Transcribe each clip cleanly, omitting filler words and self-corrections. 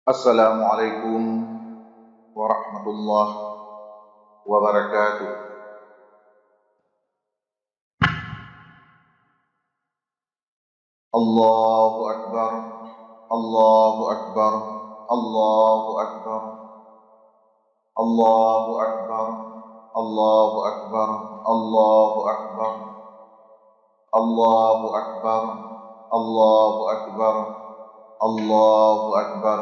Assalamualaikum warahmatullahi wabarakatuh. Allahu Akbar, Allahu Akbar, Allahu Akbar, Allahu Akbar, Allahu Akbar, Allahu Akbar, Allahu Akbar, Allahu Akbar, Allahu Akbar,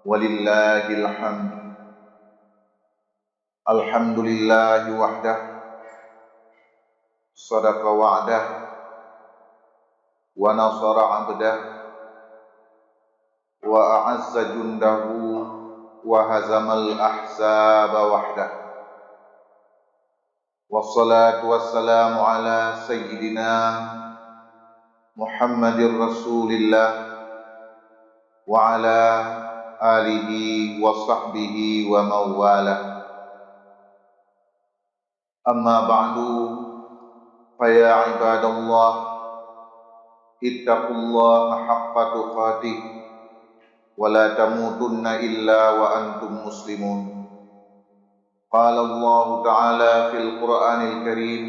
walillahil hamd. Alhamdulillahi wahdah, sadaqa wa'dah, wa nasara 'abdah, wa a'azza jundahu, wa hazamal ahzaba wahdah. Wassalatu wassalamu ala sayyidina Muhammadir Rasulillah wa ala alihi wa sahbihi wa mawalah. Amma ba'du, faya ibadallah, ittaqullaha haqqa tuqatih wa la tamutunna illa wa antum muslimun. Qala Allah Ta'ala fil Qur'anil Karim,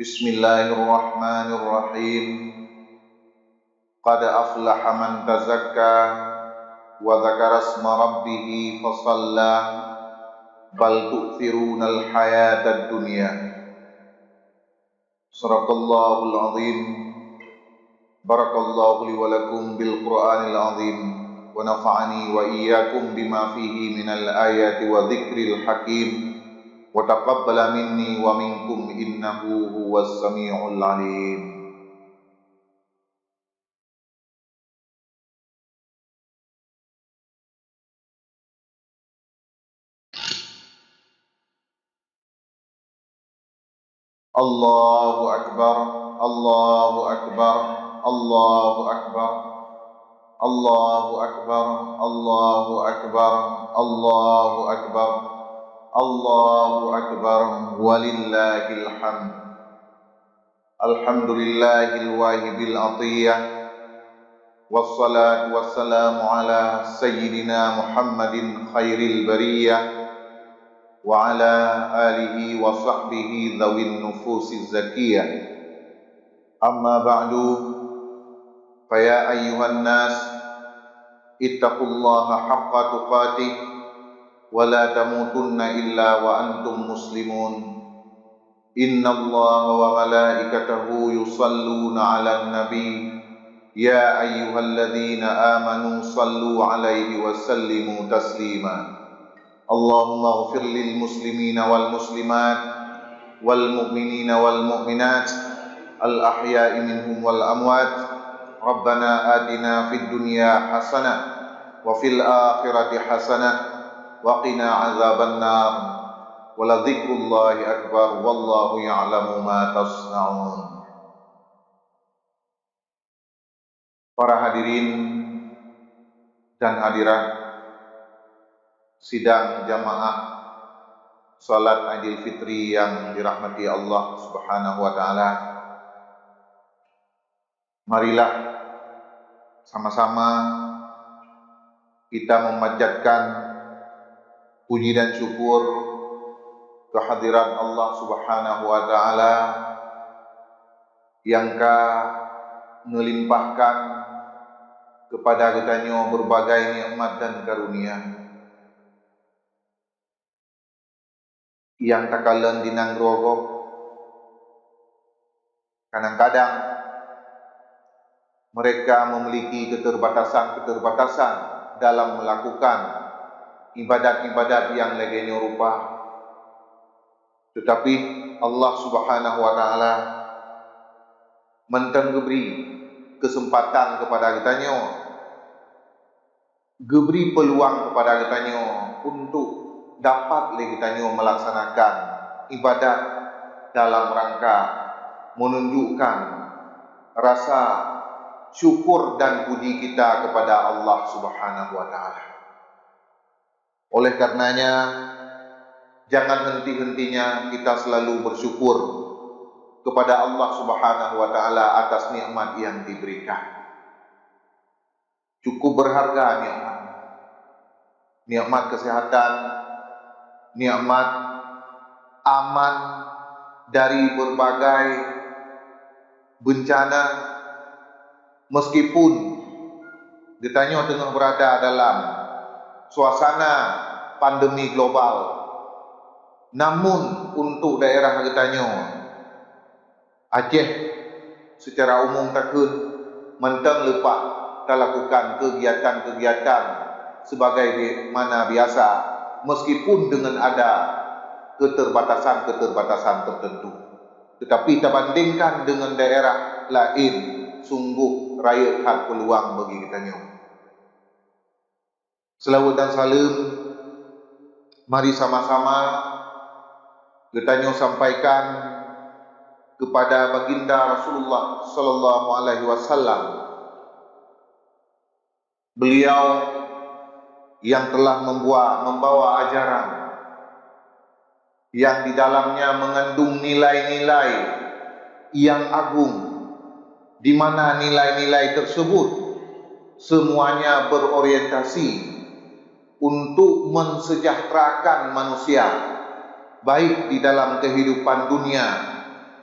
Bismillahirrahmanirrahim, Qad aflaha man tazakka wa dzakara isma rabbih fasalla, bal tu'thirunal hayatad dunya. Sadaqallahul azim. Barakallahu li wa lakum bil Qur'anil azim, wa nafa'ani wa iyyakum bima fihi minal ayati wa dzikril hakim, wa taqabbala minni wa minkum innahu huwas samiul alim. Allahu Akbar, Allahu Akbar, Allahu Akbar, Allahu Akbar, Allahu Akbar, Allahu Akbar, Allahu Akbar, walillahil hamd. Alhamdulillahil wahibil atiyah, wassalatu wassalamu ala sayyidina Muhammadin khairil bariyah wa ala alihi wa sahbihi dhawin nufusiz zakiyah. Amma ba'du, faya ayyuhan nas, ittaqullaha haqqa tuqatih wa la tamutunna illa wa antum muslimun. Innallaha wa malaikatahu yusalluna 'alan nabi, ya ayyuhalladzina amanu sallu 'alaihi wa sallimu taslima. Allahumma ighfir lil muslimina wal muslimat wal mu'minina wal mu'minat al ahya'i minhum wal amwat. Rabbana atina fid dunya hasanah wa fil akhirati hasanah wa qina azaban nar. Wa la dzikrullahi akbar wallahu ya'lamu ma tasna'un. Para hadirin dan hadirat sidang jamaah salat Idul Fitri yang dirahmati Allah Subhanahu wa taala. Marilah sama-sama kita memanjatkan puji dan syukur kehadirat Allah Subhanahu wa taala yang melimpahkan kepada kitanya berbagai nikmat dan karunia yang takalan dinanggrogo. Kadang-kadang mereka memiliki keterbatasan dalam melakukan ibadat-ibadat yang legenya rupa, tetapi Allah Subhanahu wa taala memberi kesempatan kepada kitanya, geberi peluang kepada kitanya untuk dapat kitanya melaksanakan ibadat dalam rangka menunjukkan rasa syukur dan puji kita kepada Allah Subhanahu wa taala. Oleh karenanya, jangan henti-hentinya kita selalu bersyukur kepada Allah Subhanahu wa taala atas nikmat yang diberikan. cukup berharga nikmat. Nikmat kesehatan, nikmat aman dari berbagai bencana, meskipun ditanya tengah berada dalam suasana pandemi global. Namun untuk daerah ditanya Aceh secara umum takun mentang lepak kita lakukan kegiatan-kegiatan sebagai mana biasa, meskipun dengan ada keterbatasan-keterbatasan tertentu. Tetapi kita bandingkan dengan daerah lain, sungguh raya hak peluang bagi kita nyo. Selawat dan salam mari sama-sama kita nyo sampaikan kepada baginda Rasulullah sallallahu alaihi wasallam. Beliau yang telah membawa ajaran yang di dalamnya mengandung nilai-nilai yang agung, di mana nilai-nilai tersebut semuanya berorientasi untuk mensejahterakan manusia, baik di dalam kehidupan dunia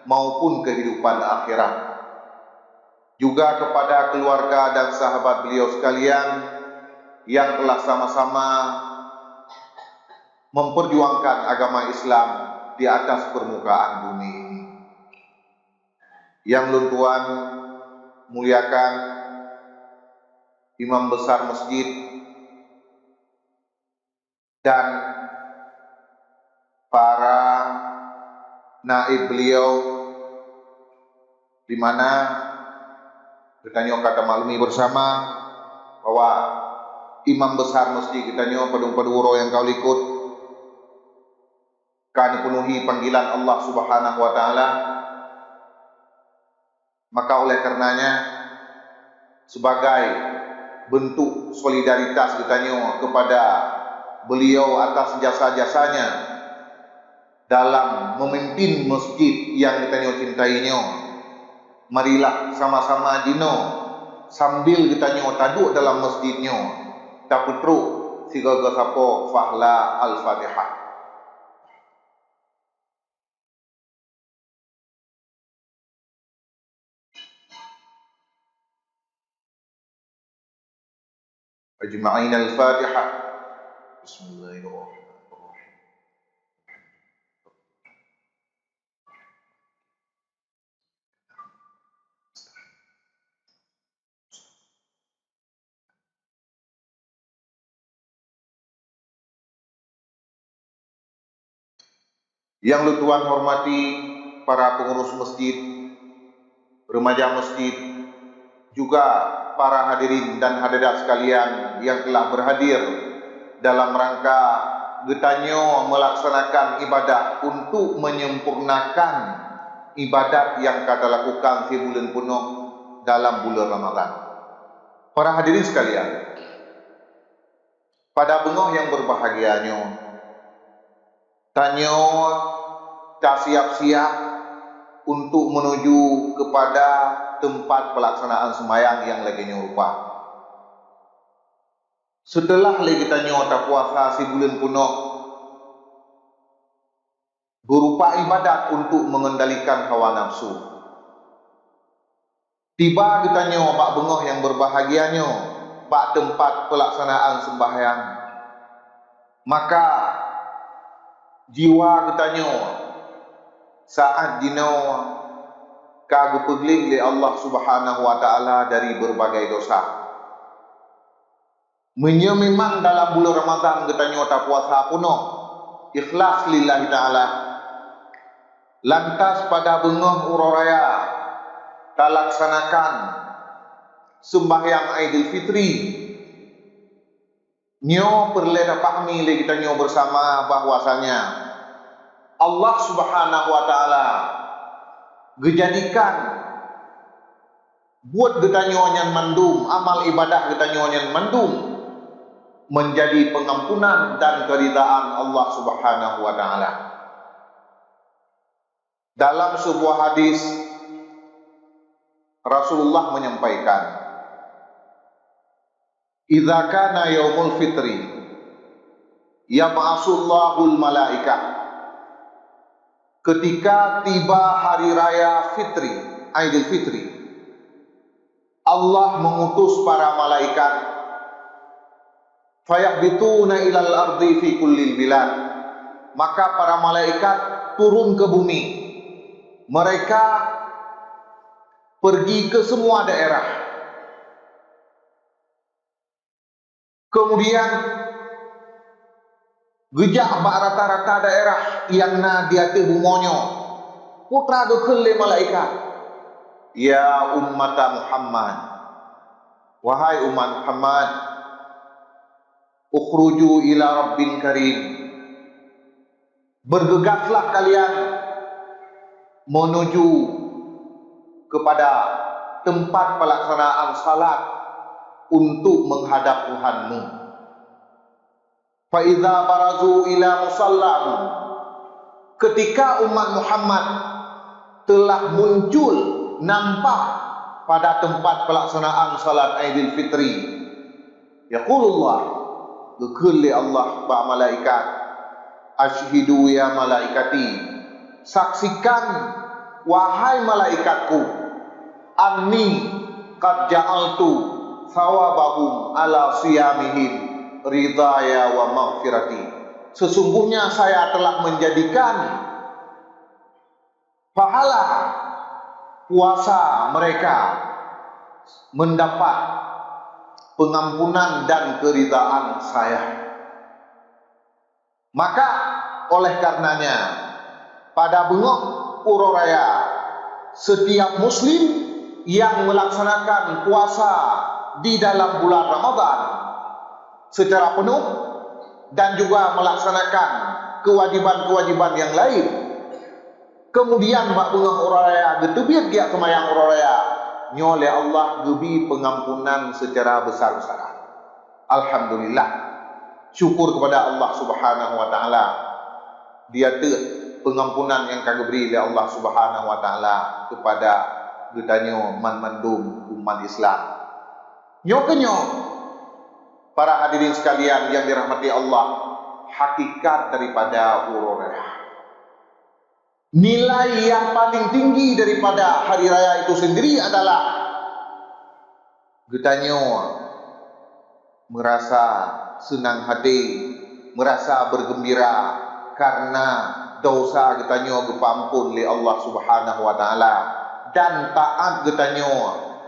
maupun kehidupan akhirat. Juga kepada keluarga dan sahabat beliau sekalian yang telah sama-sama memperjuangkan agama Islam di atas permukaan bumi ini. Yang luntuan muliakan imam besar masjid dan para naib beliau, di mana kita kata maklumi bersama bahwa imam besar masjid kita padung-paduro yang kau ikut kan penuhi panggilan Allah Subhanahu wa taala. Maka oleh karenanya sebagai bentuk solidaritas kita kepada beliau atas jasa-jasanya dalam memimpin masjid yang kita cintainya, marilah sama-sama dino sambil kita taduk dalam masjidnya taputru sigaga sapo fahla al-Fatihah. Ajma'in al-Fatihah. Bismillahirrahmanirrahim. Yang lutuan hormati para pengurus masjid, remaja masjid, juga para hadirin dan hadirat sekalian yang telah berhadir dalam rangka getanyo melaksanakan ibadah untuk menyempurnakan ibadat yang kita lakukan di bulan penuh dalam bulan Ramadan. Para hadirin sekalian, pada bengok yang berbahagianyo, tanyo tak siap-siap untuk menuju kepada tempat pelaksanaan sembahyang yang lagi nyerupa. Setelah lagi kita nyota puasa si bulan penuh berupa ibadat untuk mengendalikan hawa nafsu. Tiba kita nyoba bengok yang berbahagianyo bak tempat pelaksanaan sembahyang. Maka jiwa kita nyoba saat dino kagu pegling li Allah Subhanahu wa taala dari berbagai dosa. Memang dalam bulan Ramadan kita nyota puasa penuh ikhlas lillahi taala. Lantas pada bengah uraraya ta laksanakan sembahyang Aidil Fitri. Nyo perlu pahami le kita nyo bersama bahwasanya Allah Subhanahu wa taala gejadikan buat kita nyonya mandum amal ibadah kita nyonya mandum menjadi pengampunan dan keridaan Allah Subhanahu wa taala. Dalam sebuah hadis Rasulullah menyampaikan idza kana yaumul fitri yab'asullahul malaikah, ketika tiba hari raya fitri, Aidil Fitri, Allah mengutus para malaikat, fayahbituna ilal ardi fi kullil bilad, maka para malaikat turun ke bumi, mereka pergi ke semua daerah. Kemudian gejak bak rata-rata daerah yang na dia te bumonyo, putra dekele malaikat, ya ummata Muhammad, wahai umat Muhammad, ukhruju ila rabbin karim, bergegaslah kalian menuju kepada tempat pelaksanaan salat untuk menghadap Tuhanmu. Fa idza barazu ila musallahum, ketika umat Muhammad telah muncul nampak pada tempat pelaksanaan salat Aidil Fitri, yaqulullah, gekele Allah ba malaikat, asyhidu ya malaikati, saksikan wahai malaikatku, anni qad ja'altu thawabahum ala siyamihim ridaya wa maghfirati, sesungguhnya saya telah menjadikan pahala puasa mereka mendapat pengampunan dan keridaan saya. Maka oleh karenanya pada bengok Puro Raya, setiap muslim yang melaksanakan puasa di dalam bulan Ramadan secara penuh dan juga melaksanakan kewajiban-kewajiban yang lain, kemudian bak bengok Puro Raya getebiat giat semayang Puro Raya, nyole Allah gebi pengampunan secara besar-besaran. Alhamdulillah, syukur kepada Allah Subhanahu wa taala, dia te pengampunan yang kagak beri oleh Allah Subhanahu wa taala kepada getanyo man-mandum umat Islam. Nyokenyo para hadirin sekalian yang dirahmati Allah, hakikat daripada Puro Raya, nilai yang paling tinggi daripada hari raya itu sendiri adalah getanyo merasa senang hati, merasa bergembira karena dosa getanyo gepampun oleh Allah Subhanahu wa taala, dan taat getanyo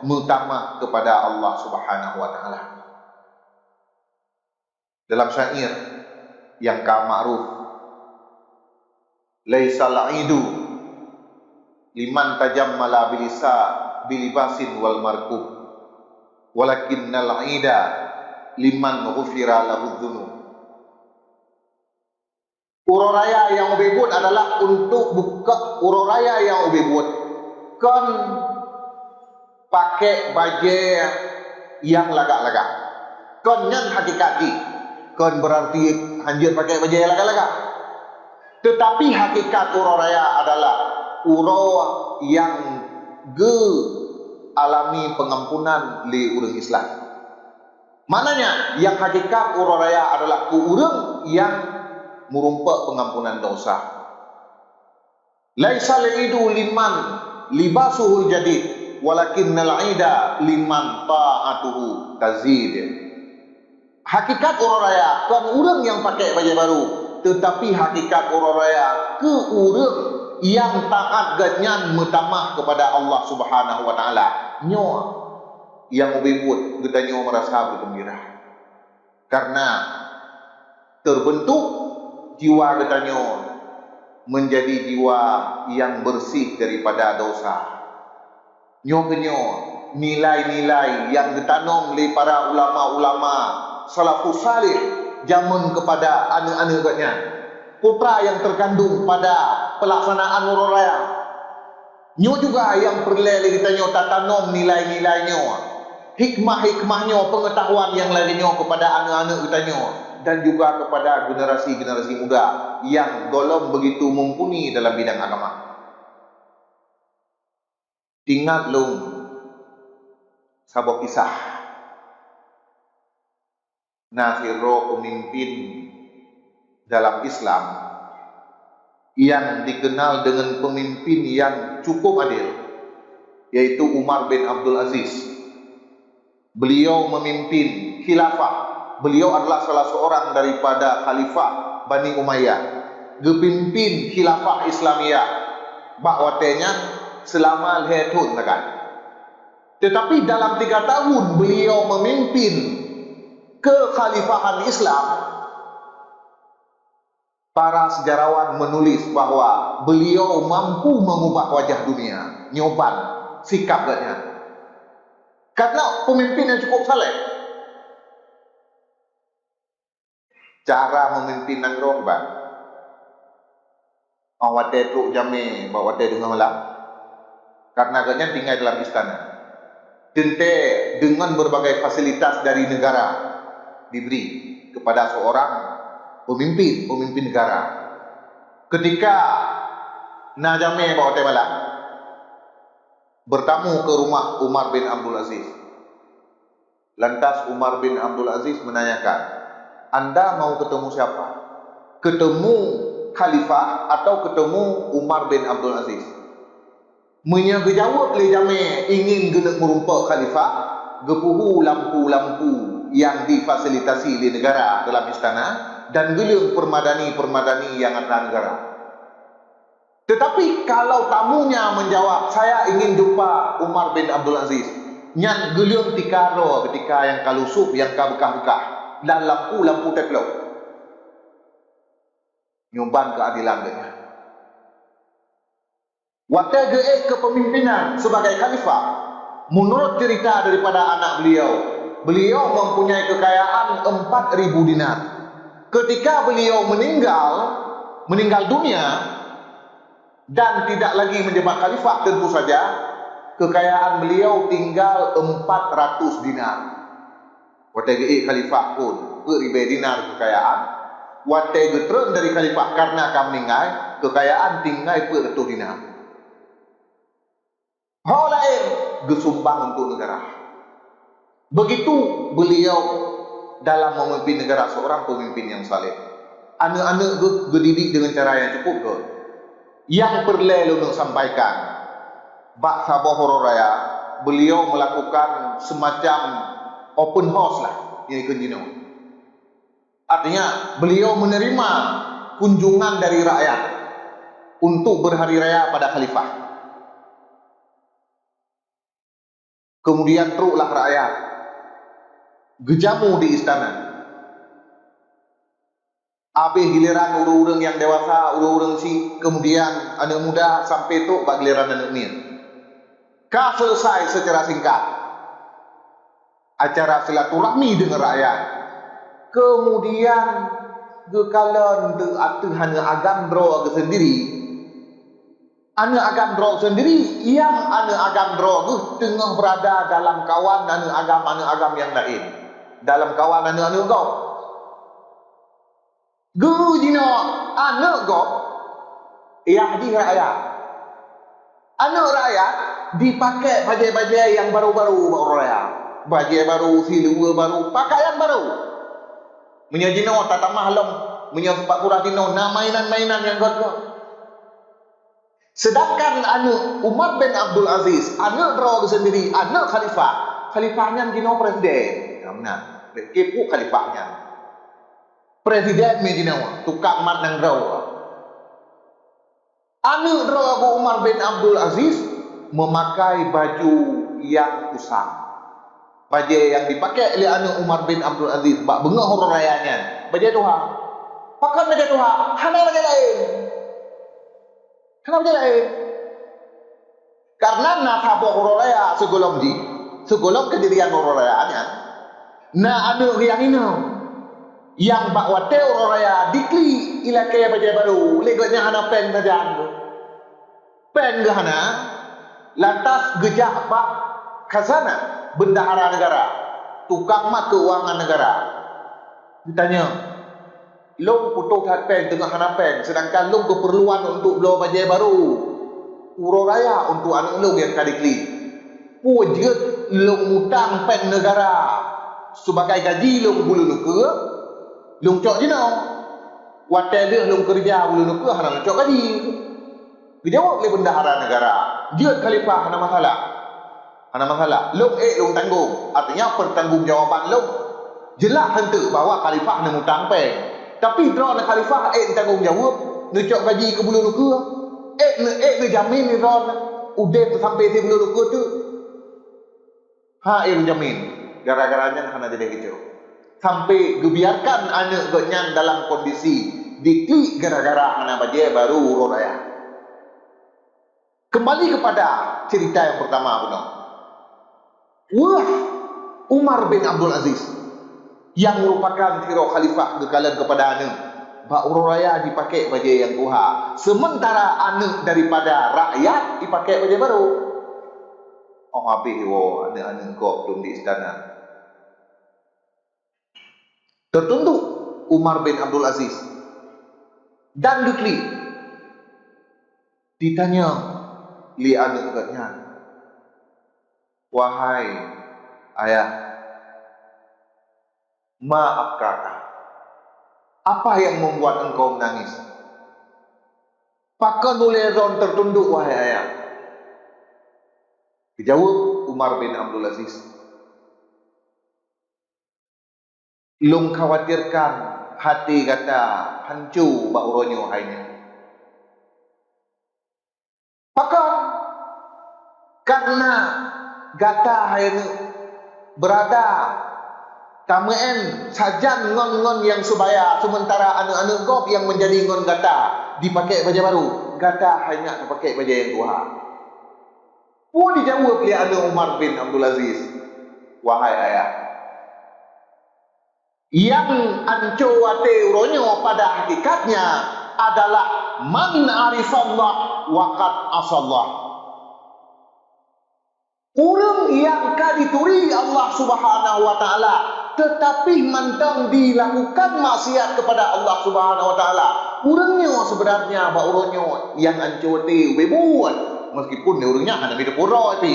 mutamah kepada Allah Subhanahu wa taala. Dalam syair yang ma'ruf, laisal aidu liman tajammala bilibasin wal markub, walakinnal aida liman ghufira lahu dzunub. Puro Raya yang ubebut adalah untuk buka Puro Raya yang ubebut kan pakai baju yang lagak-lagak, kan yang hakikat di kan berarti anjir pakai baju yang lagak-lagak. Tetapi hakikat Puro Raya adalah puro yang alami pengampunan li urang Islam. Mananya yang hakikat Puro Raya adalah ku urang yang merumpak pengampunan dosa. Laisa lidu liman libasuhul jadid, walakinnal aida liman ta'atuhu tazid. Hakikat Puro Raya kan urang yang pakai baju baru, tetapi hakikat Puro Raya ke urang yang taat ganyan mutamah kepada Allah Subhanahu wa taala. Nyo yang ubebut getanyo merasa bergembira karena terbentuk jiwa getanyo menjadi jiwa yang bersih daripada dosa. Nyo nilai-nilai yang ditanam oleh para ulama-ulama salafus salih jamun kepada anak-anak katnya, putra yang terkandung pada pelaksanaan Puro Raya. Nyo juga yang perlu ditanyo tatanam nilai-nilainya, hikmah-hikmahnya, pengetahuan yang lainnya kepada anak-anak getanyo, dan juga kepada generasi-generasi muda yang golong begitu mumpuni dalam bidang agama. Ingat lung sebuah kisah Nasiro pemimpin dalam Islam yang dikenal dengan pemimpin yang cukup adil, yaitu Umar bin Abdul Aziz. Beliau memimpin khilafah. Beliau adalah salah seorang daripada khalifah Bani Umayyah, gepimpin khilafah Islamiyah bakwatenya selama lehetun kan. Tetapi dalam 3 tahun beliau memimpin kekhalifahan Islam, para sejarawan menulis bahwa beliau mampu mengubah wajah dunia, nyoban sikapnya. Karena pemimpin yang cukup saleh. Cara memimpin nang rohban. Awate tu jame bawa wate dengan malam. Karena agaknya tinggal dalam istana. Tente dengan berbagai fasilitas dari negara diberi kepada seorang pemimpin negara. Ketika najame bawa wate malam, bertamu ke rumah Umar bin Abdul Aziz. Lantas Umar bin Abdul Aziz menanyakan, Anda mau ketemu siapa? Ketemu khalifah atau ketemu Umar bin Abdul Aziz? Menyagejawab le jame ingin genek merumpa khalifah, gepuhu lampu-lampu yang difasilitasi di negara dalam istana dan gelung permadani-permadani yang ada negara. Tetapi kalau tamunya menjawab, saya ingin jumpa Umar bin Abdul Aziz, nyan gelung tikaro ketika yang kalusup, yang kabekah-bekah, dan lampu-lampu teplok. Nyumban keadilan dia. Waktu geek kepemimpinan sebagai khalifah, menurut cerita daripada anak beliau, beliau mempunyai kekayaan 4.000 dinar. Ketika beliau meninggal dunia, dan tidak lagi menjabat khalifah, tentu saja kekayaan beliau tinggal 400 dinar. Waktu khalifah pun beribu dinar kekayaan. Waktu getron dari khalifah karena kami meninggal, kekayaan tinggal 400 dinar. Hal lain gesumbang untuk negara. Begitu beliau dalam memimpin negara, seorang pemimpin yang saleh. Anak-anak gedidik dengan cara yang cukup ke. Yang perlu untuk sampaikan, Bak Sabah Hororaya, beliau melakukan semacam open house lah, ini kunjino. Artinya beliau menerima kunjungan dari rakyat untuk berhari raya pada khalifah. Kemudian teruklah rakyat gejamu di istana. Habis giliran urang-urang yang dewasa, urang-urang si, kemudian anak muda sampai tu bak giliran anak ni. Ka selesai secara singkat acara silaturahmi dengan rakyat. Kemudian gekalan tu hanya agam dro ke sendiri. Anak agam dro sendiri, yang anak agam dro tu tengah berada dalam kawan anak agam yang lain. Dalam kawan anak kau. Guru jino anak gop yang di rakyat. Anak rakyat dipakai baju-baju yang baru-baru rakyat. Baju baru, silua baru, pakaian baru. Menyajino tata mahlum, menyepak kurang dino, mainan-mainan yang gop. Sedangkan anak Umar bin Abdul Aziz, anak draw sendiri, anak khalifah. Khalifahnya jino presiden. Namanya, kepu khalifahnya. Presiden Medina tukang mat nang draw. Anu draw Abu Umar bin Abdul Aziz memakai baju yang usang. Baju yang dipakai oleh anu Umar bin Abdul Aziz bak bengah horor rayanya. Baju Tuhan. Pakai baju Tuhan, hana baju lain. Hana baju lain. Karena nasabah horor raya segolong kejadian horor rayanya. Na anu yang ini yang bak wate orang raya dikli ilakai baju baru legotnya hana pen saja pen ke hana lantas gejak bak khazana bendahara negara tukang mat keuangan negara ditanya long putuk hat pen tengah hana pen sedangkan long keperluan untuk beli baju baru orang raya untuk anak long yang kadikli pujet long mutang pen negara sebagai gaji long bulu nuke long cok je no watai dia long kerja bulu nuke hana cok gaji dijawab oleh bendahara negara dia khalifah hana masalah long long tanggung artinya pertanggungjawaban long jelas hentu bahawa khalifah nak mutang peng tapi draw nak khalifah tanggungjawab nak cok gaji ke bulu nuke nak jamin ni draw udah sampai di bulu nuke tu jamin gara-garanya hana jadi gitu sampai dibiarkan anak gonyan dalam kondisi diklik gara-gara hana baje baru urut raya. Kembali kepada cerita yang pertama benar. Umar bin Abdul Aziz yang merupakan hero khalifah kekalan kepada anak bak urut raya dipakai baje yang tuha sementara anak daripada rakyat dipakai baje baru. Habis anak-anak kau belum di istana. Tertunduk Umar bin Abdul Aziz dan diklik ditanya li anak katnya, wahai ayah, maafkah apa yang membuat engkau menangis? Pakai boleh ron tertunduk wahai ayah. Dijawab Umar bin Abdul Aziz, long khawatirkan hati kata hancur bak uronyo hainya. Pakar karena gata hainya berada tamen sajan ngon-ngon yang sebaya sementara anak-anak gop yang menjadi ngon gata dipakai baju baru gata hanya dipakai baju yang tua. Pun dijawab oleh anak Umar bin Abdul Aziz, wahai ayah, yang anco wate uronyo pada hakikatnya adalah man arifallah waqad asallah. Orang yang kadituri Allah Subhanahu wa taala tetapi mantang dilakukan maksiat kepada Allah Subhanahu wa taala. Orangnya sebenarnya ba uronyo yang anco wate bebuat meskipun orangnya hanya hidup pura tapi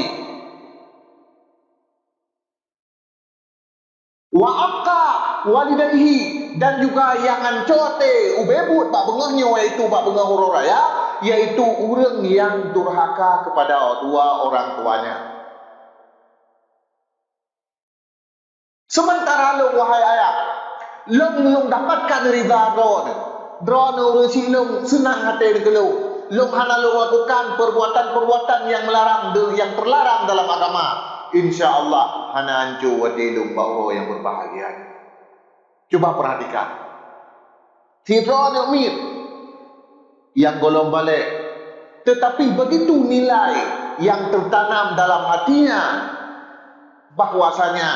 wa aqqa walidayhi dan juga yang ancote ubebut bak bengahnya yaitu bak bengah huru raya yaitu orang yang durhaka kepada dua orang tuanya. Sementara lo wahai ayah long dapatkan ridha drone orang silong senang hati dengan lo hana lo lakukan perbuatan-perbuatan yang melarang yang terlarang dalam agama. InsyaAllah hana ancu wadilum ba'uro yang berbahagia. Coba perhatikan. Sidron Umir yang golong balik. Tetapi begitu nilai yang tertanam dalam hatinya bahwasanya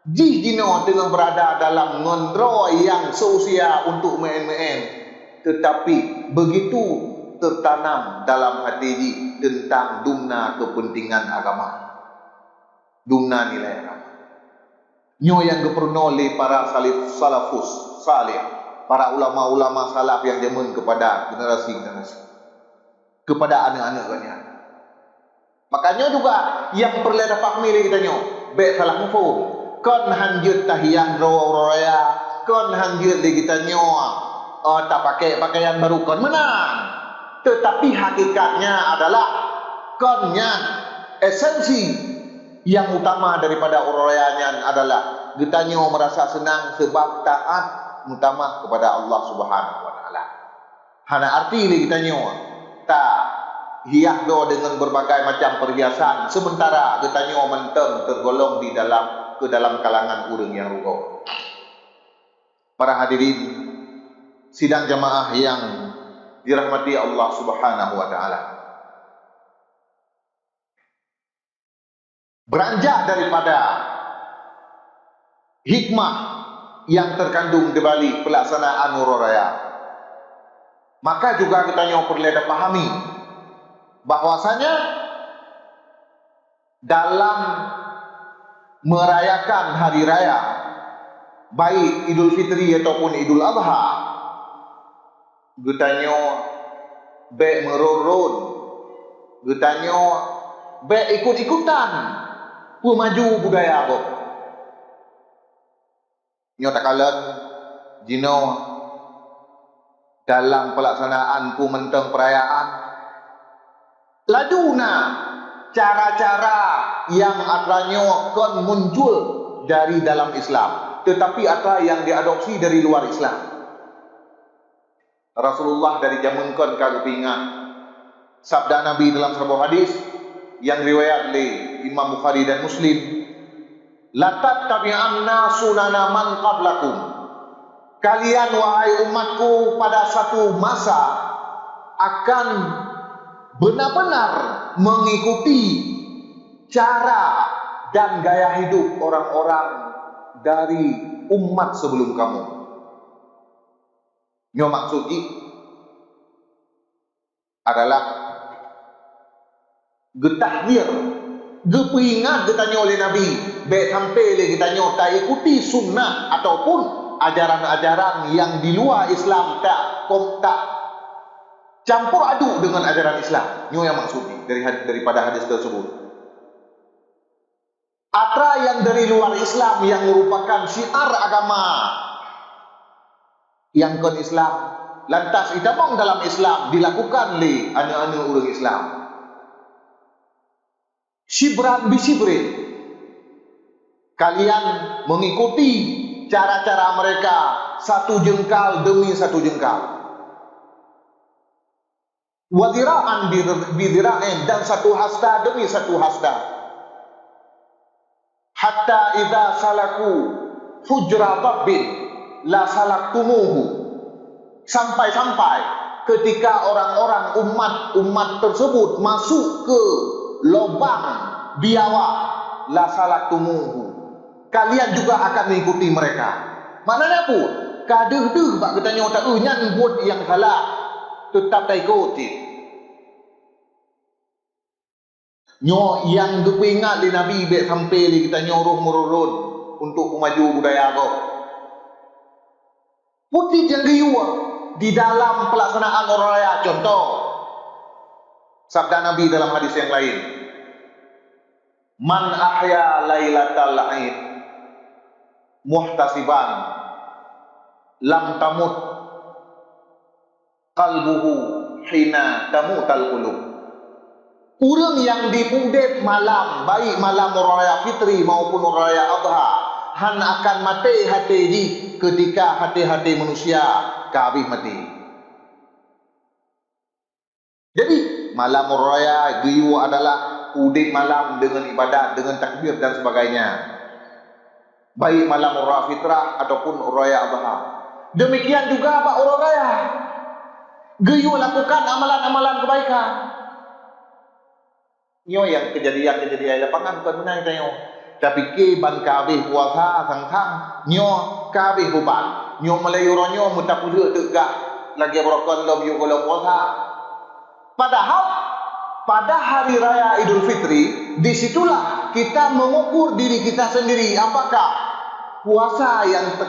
jihino tengah berada dalam ngondro yang seusia untuk main-main. Tetapi begitu tertanam dalam hati tentang dumna kepentingan agama. Dumna nilai agama. Nyo yang diperno oleh para salafus salih, para ulama-ulama salaf yang demen kepada generasi-generasi, kepada anak-anaknya. Makanya juga yang perlu dapat milih kita nyo, baik salah mufum, kon hanjut tahiyah raya, kon hanjut di kita nyo, tak pakai pakaian baru kon menang. Tetapi hakikatnya adalah konnya esensi yang utama daripada urayanya adalah getanyo merasa senang sebab taat utama kepada Allah Subhanahu wa taala. Hana arti li getanyo tak hias do dengan berbagai macam perhiasan sementara getanyo mentem tergolong di dalam kalangan orang yang rugo. Para hadirin sidang jamaah yang dirahmati Allah Subhanahu wa taala. Beranjak daripada hikmah yang terkandung di balik pelaksanaan huru raya, maka juga kita perlu pahami bahwasanya dalam merayakan hari raya baik Idul Fitri ataupun Idul Adha, getanyo baik merurun, getanyo baik ikut-ikutan pemaju budaya kok. Nyo tak kalan jino dalam pelaksanaan kumenteng perayaan laduna cara-cara yang akhirnya kon muncul dari dalam Islam, tetapi ada yang diadopsi dari luar Islam. Rasulullah dari zaman kon kagak ingat sabda Nabi dalam sebuah hadis yang riwayat oleh Imam Bukhari dan Muslim, la tattabi'anna sunana man qablakum, kalian wahai umatku pada satu masa akan benar-benar mengikuti cara dan gaya hidup orang-orang dari umat sebelum kamu. Nyo maksudnya adalah getahdir, gepingat getanya oleh Nabi, baik sampai le getanya tak ikuti sunnah ataupun ajaran-ajaran yang di luar Islam, tak campur aduk dengan ajaran Islam. Nyo yang maksudnya daripada hadis tersebut. Atra yang dari luar Islam yang merupakan syiar agama yang kon Islam, lantas itamong dalam Islam dilakukan oleh anak-anak orang Islam. Shibran bisibrin, kalian mengikuti cara-cara mereka satu jengkal demi satu jengkal. Wadiraan bidira'in, dan satu hasta demi satu hasta. Hatta idza salaku hujra dabbin la salaktumuhu, sampai-sampai ketika orang-orang umat tersebut masuk ke lubang biawak la salaktumuhu, kalian juga akan mengikuti mereka. Maknanya apa? Kadeh-deh bak kita nyota nyan buat yang salah tetap tak ikuti. Nyo yang dipingat di Nabi baik sampai li kita nyuruh mururun untuk maju budaya kau. Putih yang giwa di dalam pelaksanaan orang raya, contoh sabda Nabi dalam hadis yang lain, man ahya lailatal aid muhtasiban lam tamut qalbuhu hina tamutal qulub. Orang yang dipudet malam, baik malam raya fitri maupun raya adha, han akan mati hati di ketika hati-hati manusia kabih mati. Jadi malam raya giyu adalah udik malam dengan ibadat, dengan takbir dan sebagainya, baik malam raya fitrah ataupun raya adha. Demikian juga pak orang raya giyu lakukan amalan-amalan kebaikan. Nyo yang kejadian-kejadian lapangan bukan benar kita nyo. Tapi ke ban kabeh puasa sang-sang nyo kabeh buban. Nyo Melayu ronyo mutapulu tegak lagi berokon lom yu kalau puasa. Padahal pada hari raya Idul Fitri disitulah kita mengukur diri kita sendiri apakah puasa yang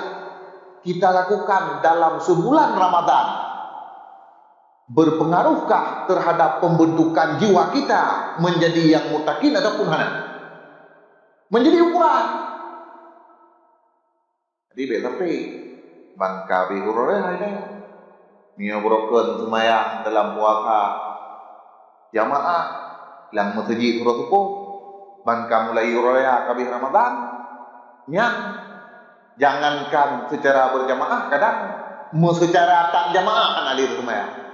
kita lakukan dalam sebulan Ramadan berpengaruhkah terhadap pembentukan jiwa kita menjadi yang mutakin ataupun hana? Menjadi ukuran. Jadi sampai bangka bihurore ini mio broken semayang dalam puasa jamaah yang masjid Rasulullah bangka mulai raya kabeh Ramadan yang jangankan secara berjamaah, kadang secara tak jamaah kan alir semayang.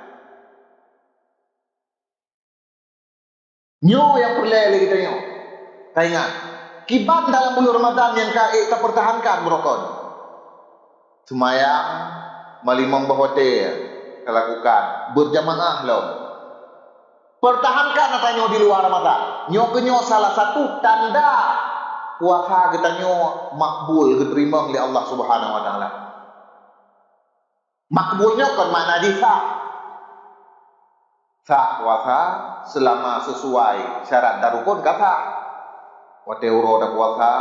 Nyo yang perlele kita nyo. Tak ingat. Kibat dalam bulan Ramadan yang kita pertahankan berokon. Semayang, malimong bahotel, kita lakukan. Berjamaah loh. Pertahankan katanya di luar Ramadan. Nyo ke nyo salah satu tanda puasa kita nyo makbul, diterima oleh Allah Subhanahu Wa Taala. Makbulnya kan makna disah. Sah puasa selama sesuai syarat dan rukun kata. Wate uro da puasa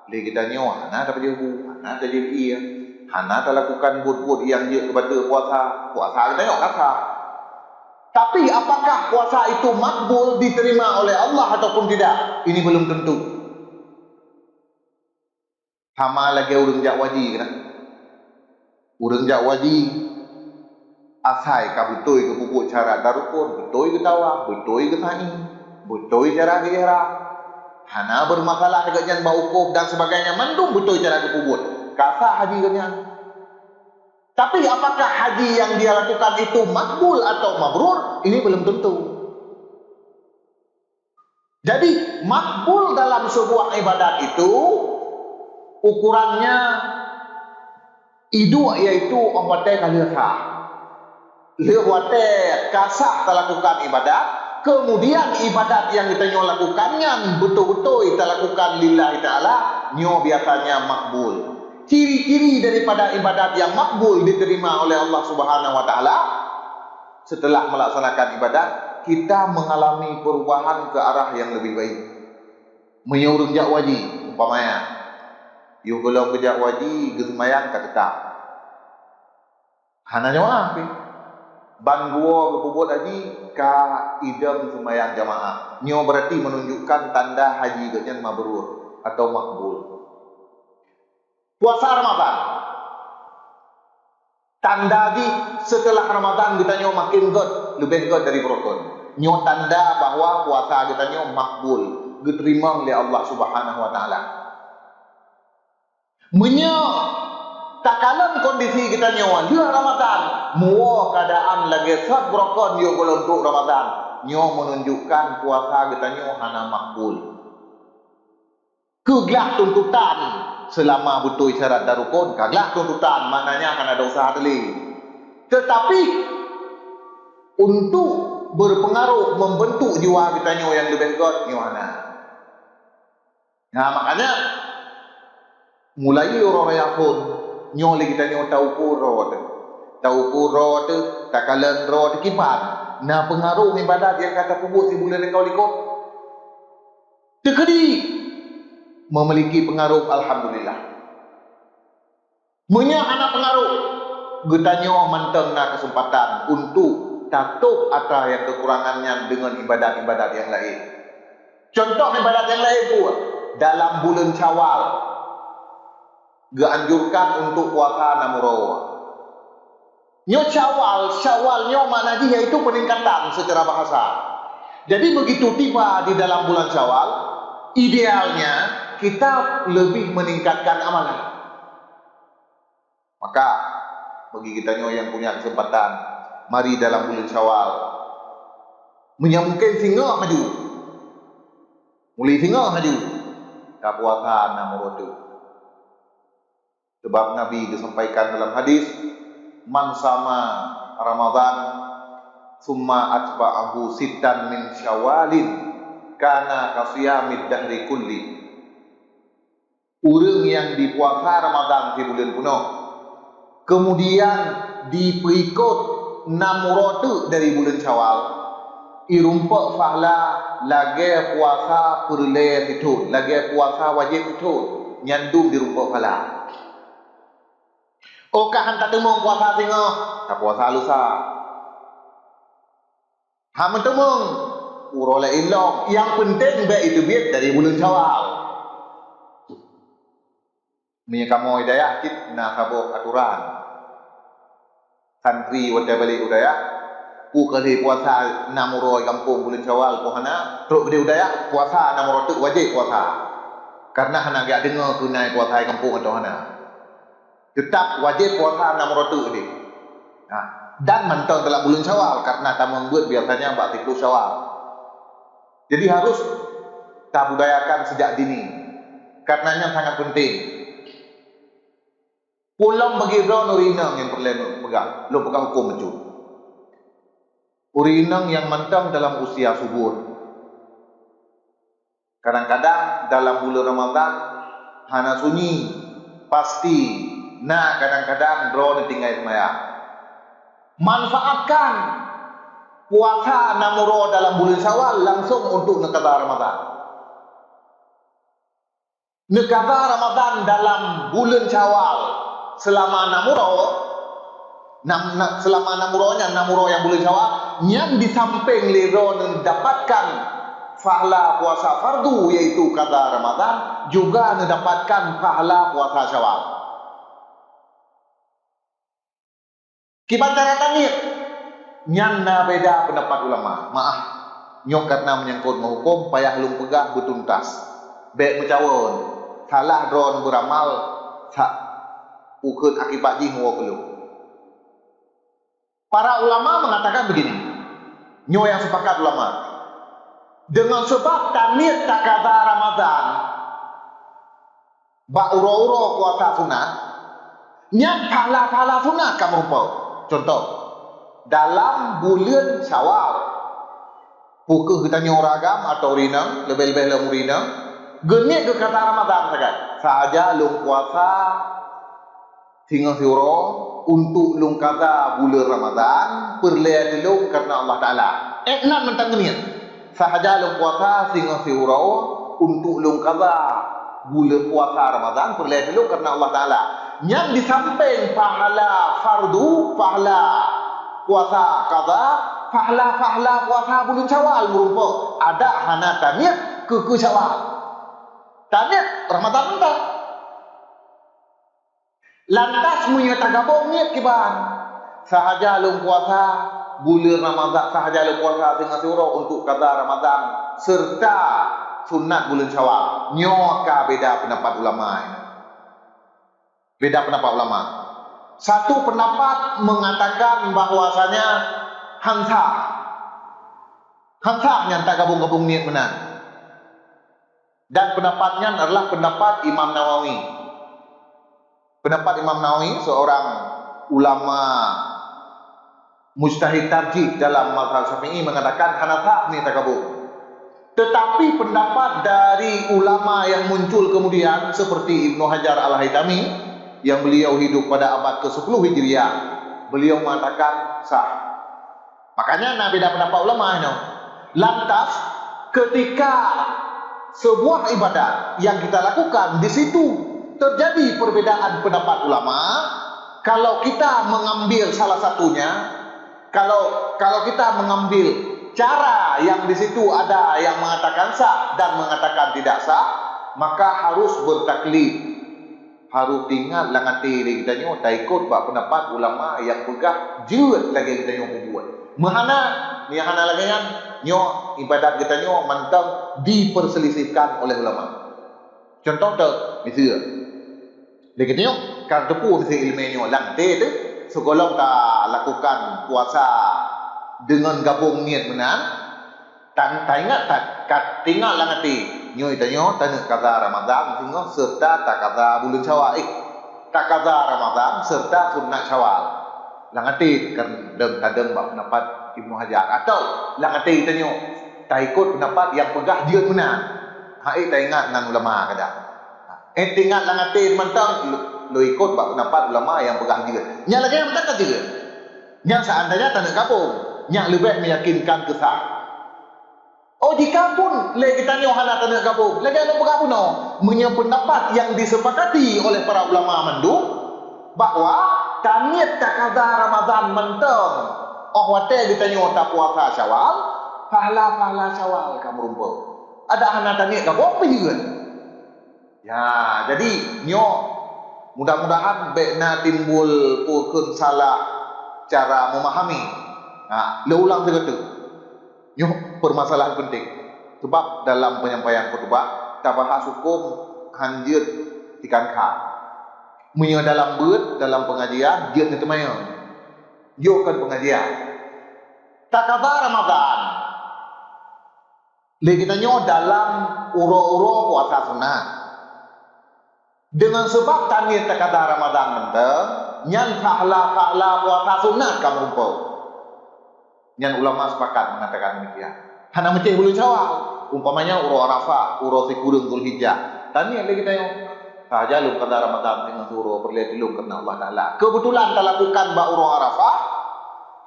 li kita nyo hana da pajebu, hana da iya, hana da lakukan bud-bud yang dia kepada puasa kita nyo kata. Tapi apakah puasa itu makbul diterima oleh Allah ataupun tidak? Ini belum tentu. Hama lagi urang jak waji kena. Urang jak waji asai ka betul ke pupuk cara darukun, betul ke tawah, betul ke sa'i, betul cara ke ihram. Hana bermasalah dekat jan baukuf dan sebagainya, mandung betul cara ke pupuk. Kasa haji kenyan. Tapi apakah haji yang dia lakukan itu makbul atau mabrur? Ini belum tentu. Jadi makbul dalam sebuah ibadat itu ukurannya idu, yaitu wate kalirah. Lewate kasah lakukan ibadat, kemudian ibadat yang kita lakukannya betul-betul kita lakukan lillahi ta'ala, nyo biasanya makbul. Ciri-ciri daripada ibadat yang makbul diterima oleh Allah Subhanahu wa taala, setelah melaksanakan ibadat kita mengalami perubahan ke arah yang lebih baik. Menyuruh jak waji umpamanya, you kalau kejak waji gesemayang ka tetap. Hana nyawa pi. Ban gua kebubut haji ka idam semayang jamaah. Nyo berarti menunjukkan tanda haji kenyan mabrur atau makbul. Puasa Ramadan. Tanda di setelah Ramadan kita nyo makin god, lebih god dari rukun. Nyo tanda bahwa puasa kita nyo makbul, diterima oleh Allah Subhanahu wa taala. Menyo takalan kondisi kita nyo di Ramadan, muo keadaan lagi sat rukun yo kalau untuk Ramadan, nyo menunjukkan puasa kita nyo hana makbul. Keglah tuntutan selama betul syarat darukun, kaglah tuntutan maknanya akan ada usaha teli. Tetapi untuk berpengaruh membentuk jiwa kita nyo yang lebih god nyo hana. Nah makanya mulai orang yakun nyo lagi kita nyo tahu kurot takalan rot kipan. Nah pengaruh ibadat yang kata pubuk si bulan kau likut tekedi memiliki pengaruh, alhamdulillah. Menya anak pengaruh getanyo manteng na kesempatan untuk tatup atau yang kekurangannya dengan ibadat-ibadat yang lain. Contoh ibadat yang lain pun dalam bulan Syawal dianjurkan untuk puasa namuro. Nyo Syawal nyo mana dia itu peningkatan secara bahasa. Jadi begitu tiba di dalam bulan Syawal, idealnya kita lebih meningkatkan amalan. Maka bagi kita yang punya kesempatan, mari dalam bulan Syawal menyamungkin singa maju, mulai singa maju tak puasa namuro. Sebab Nabi disampaikan dalam hadis, man sama Ramadan summa atba'ahu sittan min Syawalin kana kasiyamid dahri kulli. Orang yang dipuasa Ramadan di bulan penuh, kemudian diperikut 6 rotu dari bulan Syawal, irumpak fahla lagi puasa perle itu, lagi puasa wajib itu, nyandung di rumpak fahla. Okah hantar temung puasa singa, tak puasa lusa. Hamen temung, urole ilok, yang penting baik itu biar dari bulan Syawal. Punya kamu hidayah kit na sabuk aturan santri wajah balik udaya ku kali puasa namuro kampung bulan Syawal pohana teruk gede udaya puasa namuro tu wajib puasa karena hana gak dengar kunai puasa kampung atau hana tetap wajib puasa namuro tu gede. Nah, dan mentang dalam bulan Syawal karena tamu buat biasanya 40 Syawal. Jadi harus kita budayakan sejak dini karenanya sangat penting. Pulang bagi ron urinang yang perlu pegang, lo pegang hukum itu. Urinang yang mentang dalam usia subur. Kadang-kadang dalam bulan Ramadan hana sunyi pasti. Nah kadang-kadang ron tinggal semayang. Manfaatkan puasa namuro dalam bulan Syawal langsung untuk nekata Ramadan. Nekata Ramadan dalam bulan Syawal selama namuro yang bulan Syawal yang di samping liron dapatkan pahala puasa fardu yaitu qada Ramadan, juga mendapatkan pahala puasa Syawal. Kiban cara tanir nyana beda pendapat ulama. Maaf, nyok karena menyangkut menghukum payah lung pegah betuntas. Baik mencawon, salah dron beramal tak ukut akibat jingwo keluk. Para ulama mengatakan begini. Nyo yang sepakat ulama. Dengan sebab tanir tak kata Ramadan, ba uro-uro puasa sunat, nyam pahala-pahala sunat kamu rupa. Contoh, dalam bulan Syawal, pukul kita nyoragam atau rinang, lebih-lebih lemu rinang, genit ke kata Ramadan saja. Saja lung puasa tinggal siro untuk lung kata bulan Ramadan, perlihat dulu karena Allah Ta'ala. Nan mentang genit. Sahaja lung puasa tinggal siro untuk lung kata bulan puasa Ramadan, perlihat dulu karena Allah Ta'ala. Yang di samping pahala fardu, pahala puasa qada, pahala puasa bulan Syawal merupa ada hana tanit ke Syawal. Tanit Ramadan entah. Lantas menyata gabung niat kiban. Sahaja lung puasa bulan Ramadan, sahaja lung puasa dengan surau untuk qada Ramadan serta sunat bulan Syawal. Nyoka beda pendapat ulama ini. Beda pendapat ulama. Satu pendapat mengatakan bahwasanya Hansa yang tak gabung-gabung niat benar. Dan pendapatnya adalah pendapat Imam Nawawi. Pendapat Imam Nawawi, seorang ulama mujtahid tarjih dalam mazhab Syafi'i, mengatakan Hansa ni tak gabung. Tetapi pendapat dari ulama yang muncul kemudian seperti Ibnu Hajar Al-Haytami, yang beliau hidup pada abad ke-10 Hijriah, beliau mengatakan sah. Makanya Nabi dah pendapat ulama ini. Lantas ketika sebuah ibadat yang kita lakukan di situ terjadi perbedaan pendapat ulama, kalau kita mengambil salah satunya, kalau kita mengambil cara yang di situ ada yang mengatakan sah dan mengatakan tidak sah, maka harus bertaklid. Harus ingat lah ngati kita nyo tak ikut bak pendapat ulama yang pegah jeut lagi kita nyo buat. Mahana ni hana lagi kan nyo ibadat kita nyo mantang diperselisihkan oleh ulama. Contoh tu misalnya lagi kita nyo kan tepu mesti ilmu nyo lantai tu sekolong tak lakukan puasa dengan gabung niat benar. Tak ingat tak tinggal lah ngati nyo itanyo tanah kata Ramadan sehingga serta tak kata bulan Syawal tak kata Ramadan serta sunat Syawal langati kan kadang bab pendapat Ibnu Hajar atau langati itanyo tak ikut pendapat yang pegah dia benar hai tak ingat nan ulama kada ingat langati mentang lo ikut bab pendapat ulama yang pegah dia nya lagi yang mentang juga yang seandainya tanah kapung yang lebih meyakinkan kesah. Oh jika pun lagi kita nyo hala tanah gabung, lagi ada berapa no? Menyebut pendapat yang disepakati oleh para ulama mendung bahwa tanit tak kata Ramadan mentang. Oh wate kita nyo tak puasa Syawal, pahala Syawal kamu rumput. Ada hana tanit gabung apa juga? Ya, jadi nyo mudah-mudahan bekna timbul pukul salah cara memahami. Nah, leulang segitu. Nyo permasalahan penting sebab dalam penyampaian khutbah kita bahas hukum hanjut ikan kha punya dalam beut dalam pengajian dia temayang yo kan pengajian tak kata Ramadan le kita nyo dalam uro-uro puasa sunat dengan sebab tanir tak kata Ramadan mentang nyan pahala puasa sunat kamu rumpau. Yang ulama sepakat mengatakan demikian. Hana macam bulan Syawal, umpamanya uro Arafah, uro Sikurung Zulhijjah. Tani yang kita yang saja lu kata Ramadan dengan uro perlihat lu karena Allah Taala. Kebetulan kita lakukan ba uro Arafah,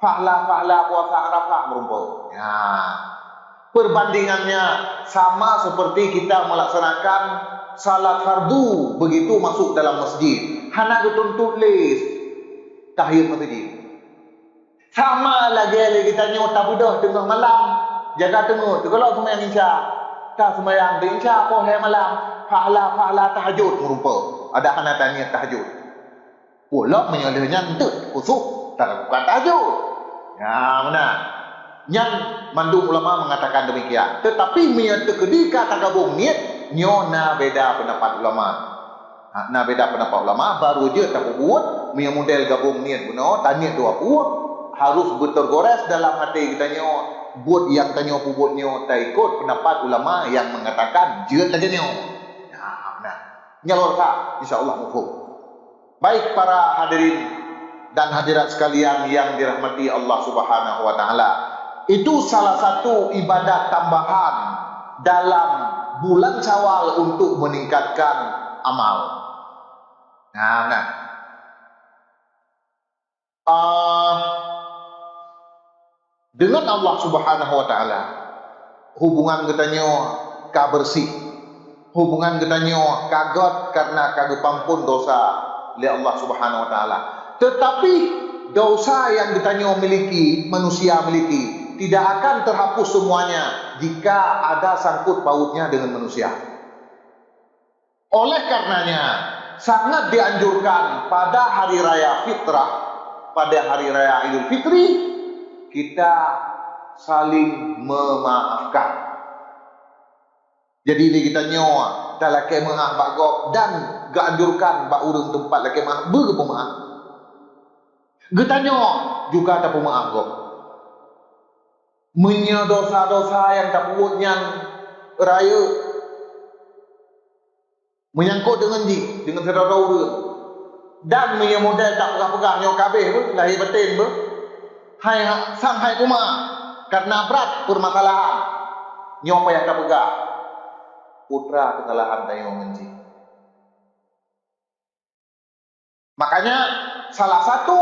pahala puasa Arafah merumpau. Ya. Perbandingannya sama seperti kita melaksanakan salat fardu begitu masuk dalam masjid. Hana dituntut list tahiyat masjid. Sama lagi kita nyota budah tengah malam jaga tengok tu kalau sembahyang isya tak sembahyang di isya apa hari malam pahala tahajud merupa ada hanatan niat tahajud pula menyalahnya entut khusus tak lakukan tahajud ya mana yang mandung ulama mengatakan demikian tetapi menyata kedika tak gabung niat nyona beda pendapat ulama na beda pendapat ulama baru je tak buat punya model gabung niat guna tanya dua buat harus bertergores dalam hati kita nyo buat yang tanya buatnya tak ikut pendapat ulama yang mengatakan jeut lagi nyo nah nyalor ka insyaallah mufhum baik para hadirin dan hadirat sekalian yang dirahmati Allah Subhanahu wa taala itu salah satu ibadah tambahan dalam bulan Syawal untuk meningkatkan amal. Dengan Allah Subhanahu wa taala hubungan kita nyo ka bersih. Hubungan kita nyo kagot karena kagak pampun dosa oleh Allah Subhanahu wa taala. Tetapi dosa yang kita nyo miliki, manusia miliki tidak akan terhapus semuanya jika ada sangkut pautnya dengan manusia. Oleh karenanya sangat dianjurkan pada hari raya fitrah, pada hari raya Idul Fitri kita saling memaafkan. Jadi ini kita nyawa tak laki maaf bagok dan gak anjurkan bak urang tempat laki maaf berpemaaf. Kita nyawa juga tak pemaaf gok. Menya dosa-dosa yang tak buat yang raya menyangkut dengan dengan saudara urang dan menya model tak pegang-pegang nyawa kabeh pun lahir batin pun hai sang hai kuma karena berat permasalahan nyawa yang tak pegang putra kesalahan tayo menji. Makanya salah satu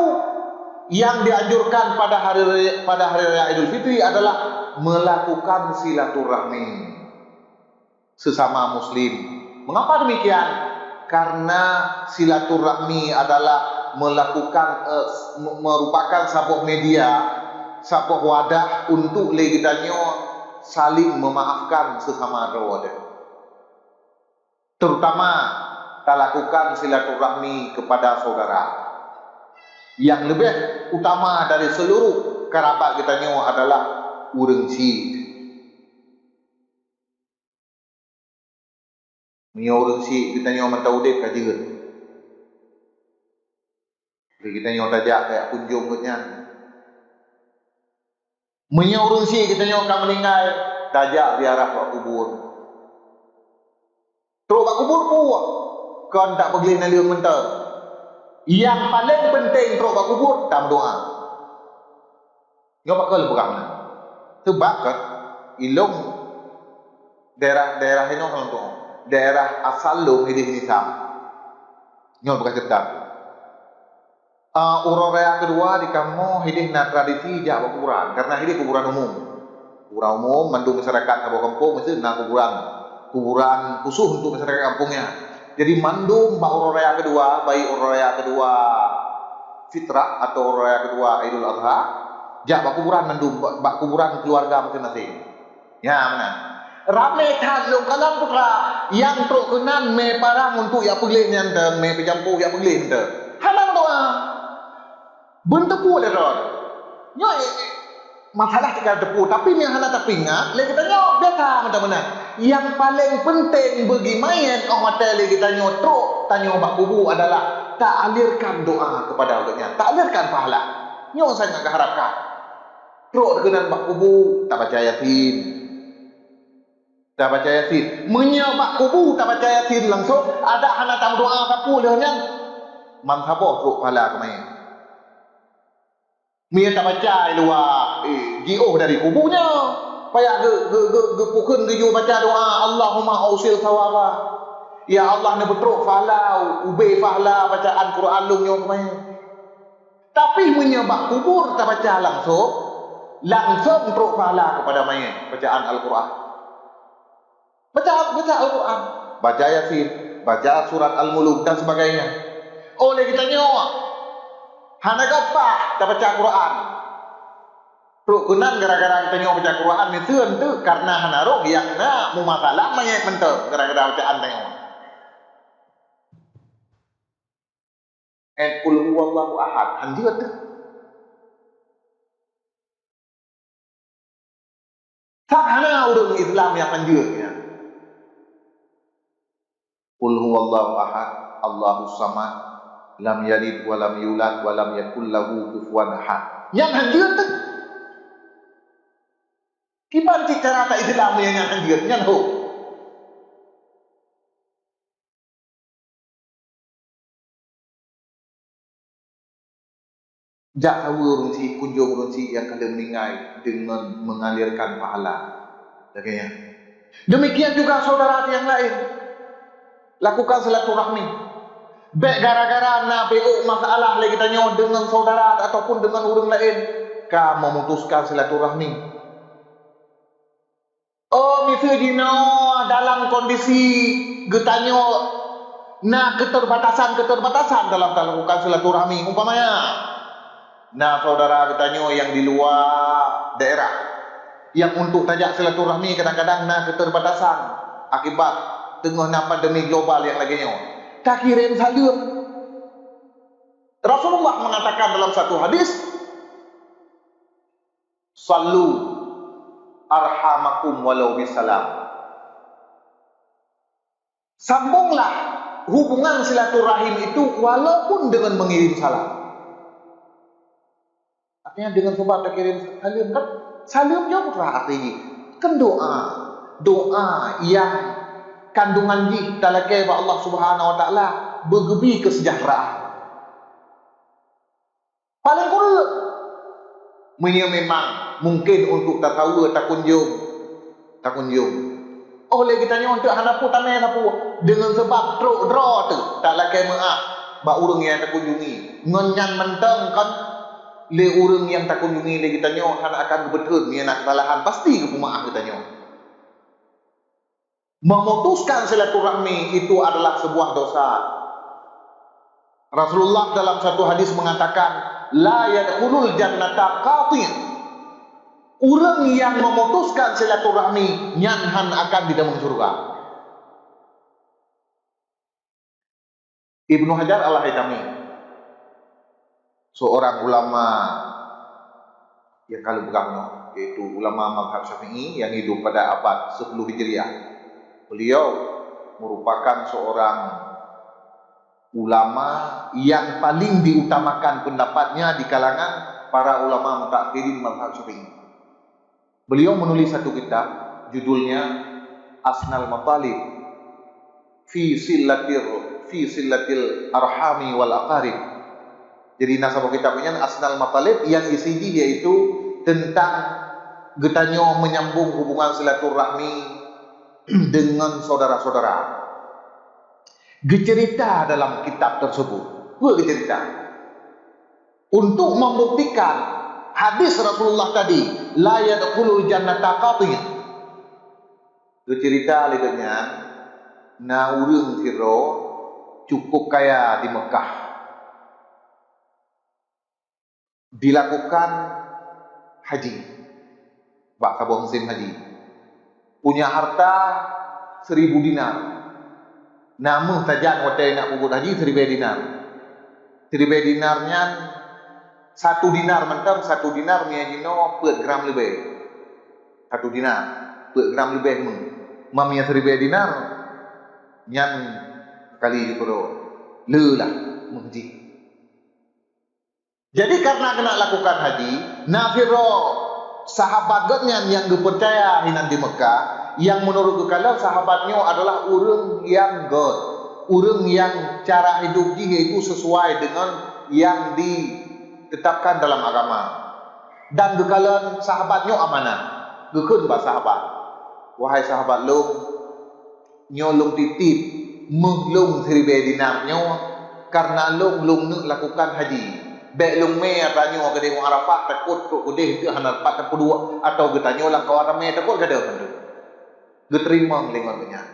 yang dianjurkan pada hari raya Idul Fitri adalah melakukan silaturahmi sesama muslim. Mengapa demikian? Karena silaturahmi adalah merupakan sebuah media, sebuah wadah untuk kita saling memaafkan sesama rawat. Terutama kita lakukan silaturahmi kepada saudara. Yang lebih utama dari seluruh kerabat kita adalah urang si. Mio urang si kita mentaudip ka jeut. Kita tajak kayak kunjung katnya. Mio urang si kita ka meninggal tajak ziarah ke kubur. Terus ke kubur puak. Kan tak pergi na leung mentar. Yang paling penting teruk bak kubur tam doa. Nyo bakal berang. Sebab kan ilung daerah ini orang tu. Daerah asal lu ini sam. Nyo bukan cerita. Urang raya kedua di kamu hidih na tradisi jak kuburan karena hidih kuburan umum. Kuburan umum mandung masyarakat abo kampung mesti na kuburan khusus untuk masyarakat kampungnya. Jadi mandum bak urang raya kedua, baik urang raya kedua fitrah atau urang raya kedua Idul Adha, jak bak kuburan mandum bak kuburan keluarga masing-masing. Ya mana? Ramai kan long kalam putra yang truk kenan me parang untuk ya pergi yang me pejampu ya pergi ente. Halang doa. Bentepu le ron. Nyo masalah kita tepu tapi yang hana tak pingat le kita nyo biasa mana-mana. Yang paling penting bagi main hotel kita nyotro tanya bak kubu adalah tak alirkan doa kepada Allahnya, tak alirkan pahala. Nyo saya nak harapkan. Tro dengan bak kubu tak baca Yasin. Tak baca Yasin. Menya bak kubu tak baca Yasin langsung ada hana tam doa kapu lehnya. Manghaboh tro pahala kemain. Mia tak baca luar jauh dari kubunya. Payah pukun geju baca doa Allahumma ausil sawaba. Ya Allah ne betruk fahla ube fahla bacaan Quran lungnya kemain. Tapi menyebab kubur tak baca langsung truk fahla kepada mayat bacaan Al-Quran. Baca Al-Quran, baca Yasin, baca surat Al-Muluk dan sebagainya. Oleh kita nyawa hana gapah tak baca Quran. Truk kunan gara-gara kita nyoba baca Quran ni tu karena hanaro yang na mu masalah mayat mentok gara-gara bacaan tengok. Qul huwallahu ahad hanjut tu. Tak hana urang Islam yang hanjutnya. Qul huwallahu ahad Allahus samad lam yalid wa lam yulad wa lam yakul lahu kufuwan ahad. Yang hanjut tu. Kiban cara tak Islam yang hanjut nyan ho. Jak tahu orang si kunjung orang si yang kena meninggal dengan mengalirkan pahala. Demikian. Demikian juga saudara yang lain. Lakukan silaturahmi. Baik gara-gara nak beuk masalah lagi tanya dengan saudara ataupun dengan orang lain, ka memutuskan silaturahmi. Oh, misalnya dalam kondisi getanyo na keterbatasan dalam melakukan silaturahmi umpamanya. Nah, saudara bertanya yang di luar daerah yang untuk tajak silaturahmi kadang-kadang nah keterbatasan akibat tengah pandemi global yang laginya. Tak kirim salut. Rasulullah mengatakan dalam satu hadis, "Sallu arhamakum walau bisalam." Sambunglah hubungan silaturahim itu walaupun dengan mengirim salam. Artinya dengan sebab tak kirim salam kan? Salam jauh artinya kan doa yang kandungan ji talakai ba Allah Subhanahu wa taala bergebi kesejahteraan. Paling kurang memang mungkin untuk tak tahu tak kunjung. Oleh kita nya untuk hanapu tanah hanapu dengan sebab draw tu tak lakai maaf ba urang yang tak kunjungi ngenyan menteng kan le urang yang tak kunjungi le kita nya han akan betul ni nak kesalahan pasti ke maaf kita nya. Memutuskan silaturahmi itu adalah sebuah dosa. Rasulullah dalam satu hadis mengatakan, la yadkhulul jannata qati'. Orang yang memutuskan silaturahmi nyanhan akan di dalam surga. Ibnu Hajar Al-Haytami, seorang ulama yang kalau beragama, yaitu ulama mazhab Syafi'i yang hidup pada abad 10 Hijriah. Beliau merupakan seorang ulama yang paling diutamakan pendapatnya di kalangan para ulama mutakhirin mazhab Syafi'i. Beliau menulis satu kitab judulnya Asnal Matalib fi sillatil arhami wal aqarib. Jadi nasabah kitabnya Asnal Matalib yang isinya yaitu tentang getanyo menyambung hubungan silaturahmi dengan saudara-saudara. Gecerita dalam kitab tersebut, gecerita untuk membuktikan hadis Rasulullah tadi, la yadkhulul jannata qati'. Gecerita lidahnya, na urang siro cukup kaya di Mekah, dilakukan haji, bak sabah musim haji. Punya harta 1000 dinar. Namun tajan hotel nak pukul haji 1000 dinar. 1000 dinarnya 1 dinar mentang 1 dinar miajino per gram lebih. 1 dinar per gram lebih mamia 1000 dinar nyan kali pro lelah haji. Jadi karena kena lakukan haji, nafiro sahabatnya yang dipercaya hinan di Mekah, yang menurut kekalian sahabatnya adalah orang yang God, orang yang cara hidup dia itu sesuai dengan yang ditetapkan dalam agama. Dan kekalian sahabatnya amanah, gekun bah sahabat, wahai sahabat long, nyolong titip, menglong 1000 dinarnya karena long nak lakukan haji. Baik long me atanyo gede wong Arafah takut kok gede itu hanar 42 atau getanyo lang kawan me takut gede bantu. Geterima melingornya.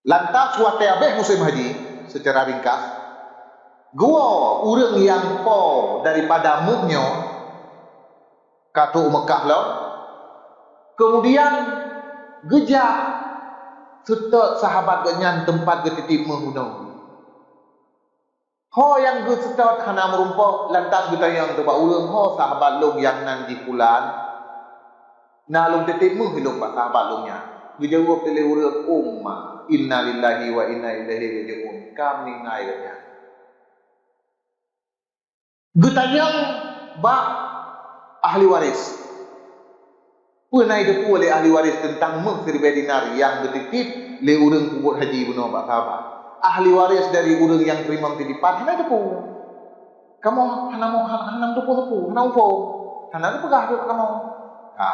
Lantas wate abeh musim haji secara ringkas. Gua urang yang po daripada muknyo Katuk Mekah lah. Kemudian gejak serta sahabat genyan tempat ketitip menghunau. Ho yang ge serta hana merumpok lantas kita yang tebak urang ho sahabat long yang nan di pulan. Na long tetip menghilung pak sahabat longnya. Gejawab tele urang umma inna lillahi wa inna ilaihi rajiun. Kam ningai katanya. Getanyang bak ahli waris. Punai depu oleh ahli waris tentang seribu dinar yang bertitip le urang kubur haji bunuh bak sahabat. Ahli waris dari urang yang terima titipan punai depu. Kamu hanam depu, hanam fo. Hanam pegah tu kamu. Ha.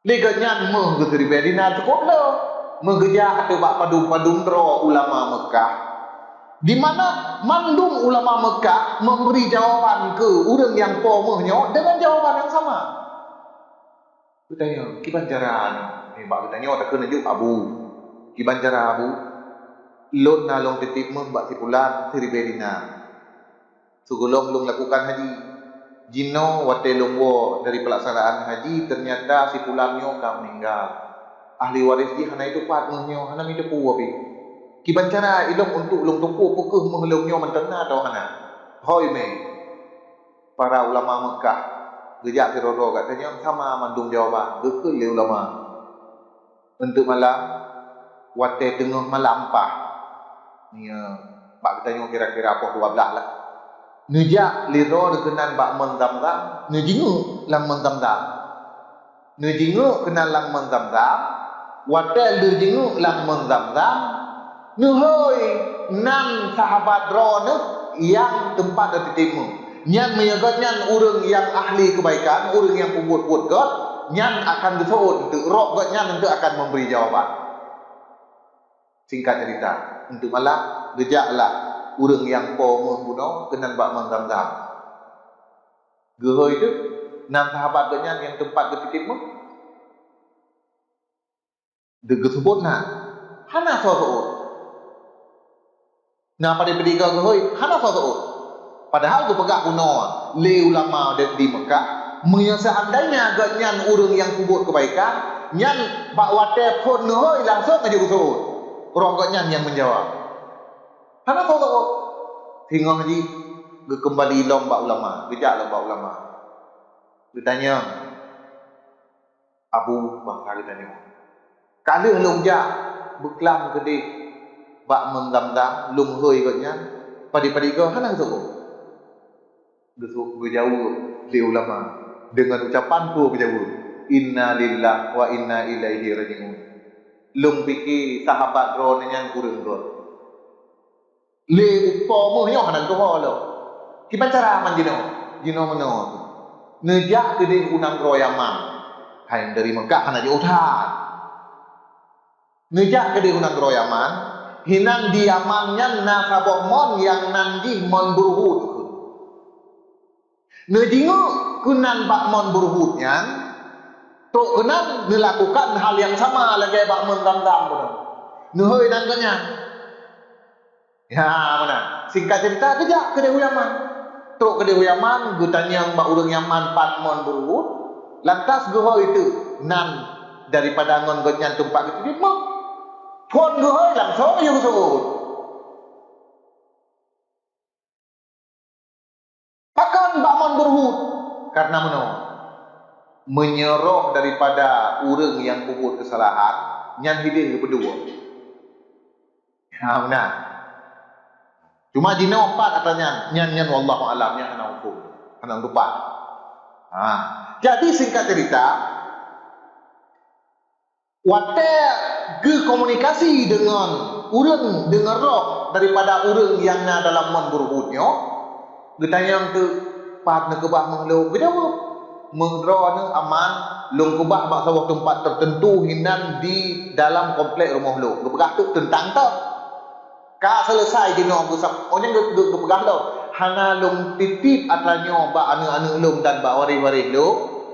Le ganyan seribu dinar cukup lo. Mengeja atau bak padum-padum dro ulama Mekah. Di mana mandum ulama Mekah memberi jawaban ke urang yang pomehnya dengan jawaban yang sama. Tanya, kiban cara ni bak tanya tak kena juk abu. Kiban cara abu. Lon na long titip bak sipulan seribu dinar. Sebelum long lakukan haji. Jino wate longwo dari pelaksanaan haji ternyata sipulannya kam meninggal. Ahli waris di hana itu patnyo hana mi depu api. Kiban cara ilong untuk long tumpu pukeuh mengelongnya mentena atau hana. Hoi me. Para ulama Mekah gejak sirodo katanya sama mandung jawaban betul le ulama untuk malam wate tengah malam pah ni bak katanya kira-kira apa 12 lah nejak liro dekenan bak mendam-dam nejingu lang mendam-dam nejingu kenal lang mendam-dam wate lejingu lang mendam-dam nuhoi nan sahabat drone yang tempat titipmu nyan meyagatnya urang yang ahli kebaikan, urang yang pembuat-buat God, nyan akan disebut untuk rok God nyan untuk akan memberi jawaban. Singkat cerita, untuk malam gejaklah urang yang pomeh bunuh kenan bak menggamdam. Geho itu enam sahabat God nyan yang tempat ketitipmu. Dege sebut nah. Hana sosoot. Nah pada pediga geho hana sosoot. Padahal tu pegak kuno le ulama di Mekah seandainya agaknya urang yang kubur kebaikan nyan bak wate pun hoi langsung aja usul rongkotnya yang menjawab karena kau hingga haji kembali lomba ulama gejak lomba ulama ditanya Abu Bakar ditanya kalau longja beklam gede bak menggam-gam lung hoi agaknya padi-padi kau hana usul berjauh li ulama dengan ucapan tu berjauh inna lillah wa inna ilaihi rajiun lum piki sahabat ron yang kurang god le upamanya hanan tu lo kiban cara man jino meno nejak gede unang royaman hain dari Mekah hana jauhan nejak gede unang royaman hinan diamannya nasabah mon yang nanti mon burhud nejingu kunan bakmon berhutnya tok kunan melakukan hal yang sama lagi bakmon dam-dam nuhoi nangkanya ya mana singkat cerita kejak kedai Yaman tok kedai Yaman gutanya mbak urang Yaman bakmon berhut lantas geho itu nan daripada ngon gotnya tempat itu dia mau pon geho langsung aja usut bakmon berhut karena menyeroh daripada urang yang kubur kesalahan nyan hidin kedua ya benar cuma di nompat katanya nyan wallahu alam nya ana hukum ana lupa jadi singkat cerita wate ge komunikasi dengan urang dengan roh daripada urang yang dalam mon berhutnya getanyang tu pat nak kebah mengeluh berjawab mengrone aman long kebah bak sawah tempat tertentu hinan di dalam komplek rumah lo gebegah tu tentang tu ka selesai dino busap onye gebegah lo hana long titip atranyo bak anu-anu long dan bak wari-wari lo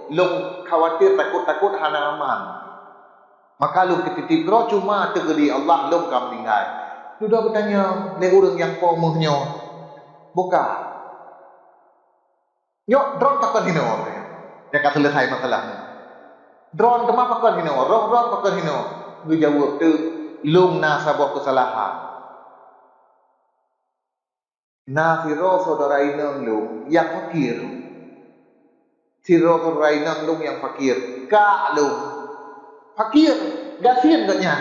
long khawatir takut-takut hana aman maka long ketitip ro cuma tegedi Allah long kam tinggal sudah bertanya le urang yang pomehnya buka Yo, drone takkan hino. akan selesai masalahnya. Drone kemana pakai hino, roh pakai hino. Gue jawab tu, lung na sabah kesalahan. Na siro saudara inang lung yang fakir. Siro saudara inang lung yang fakir. Kak lung fakir, gasian katnya.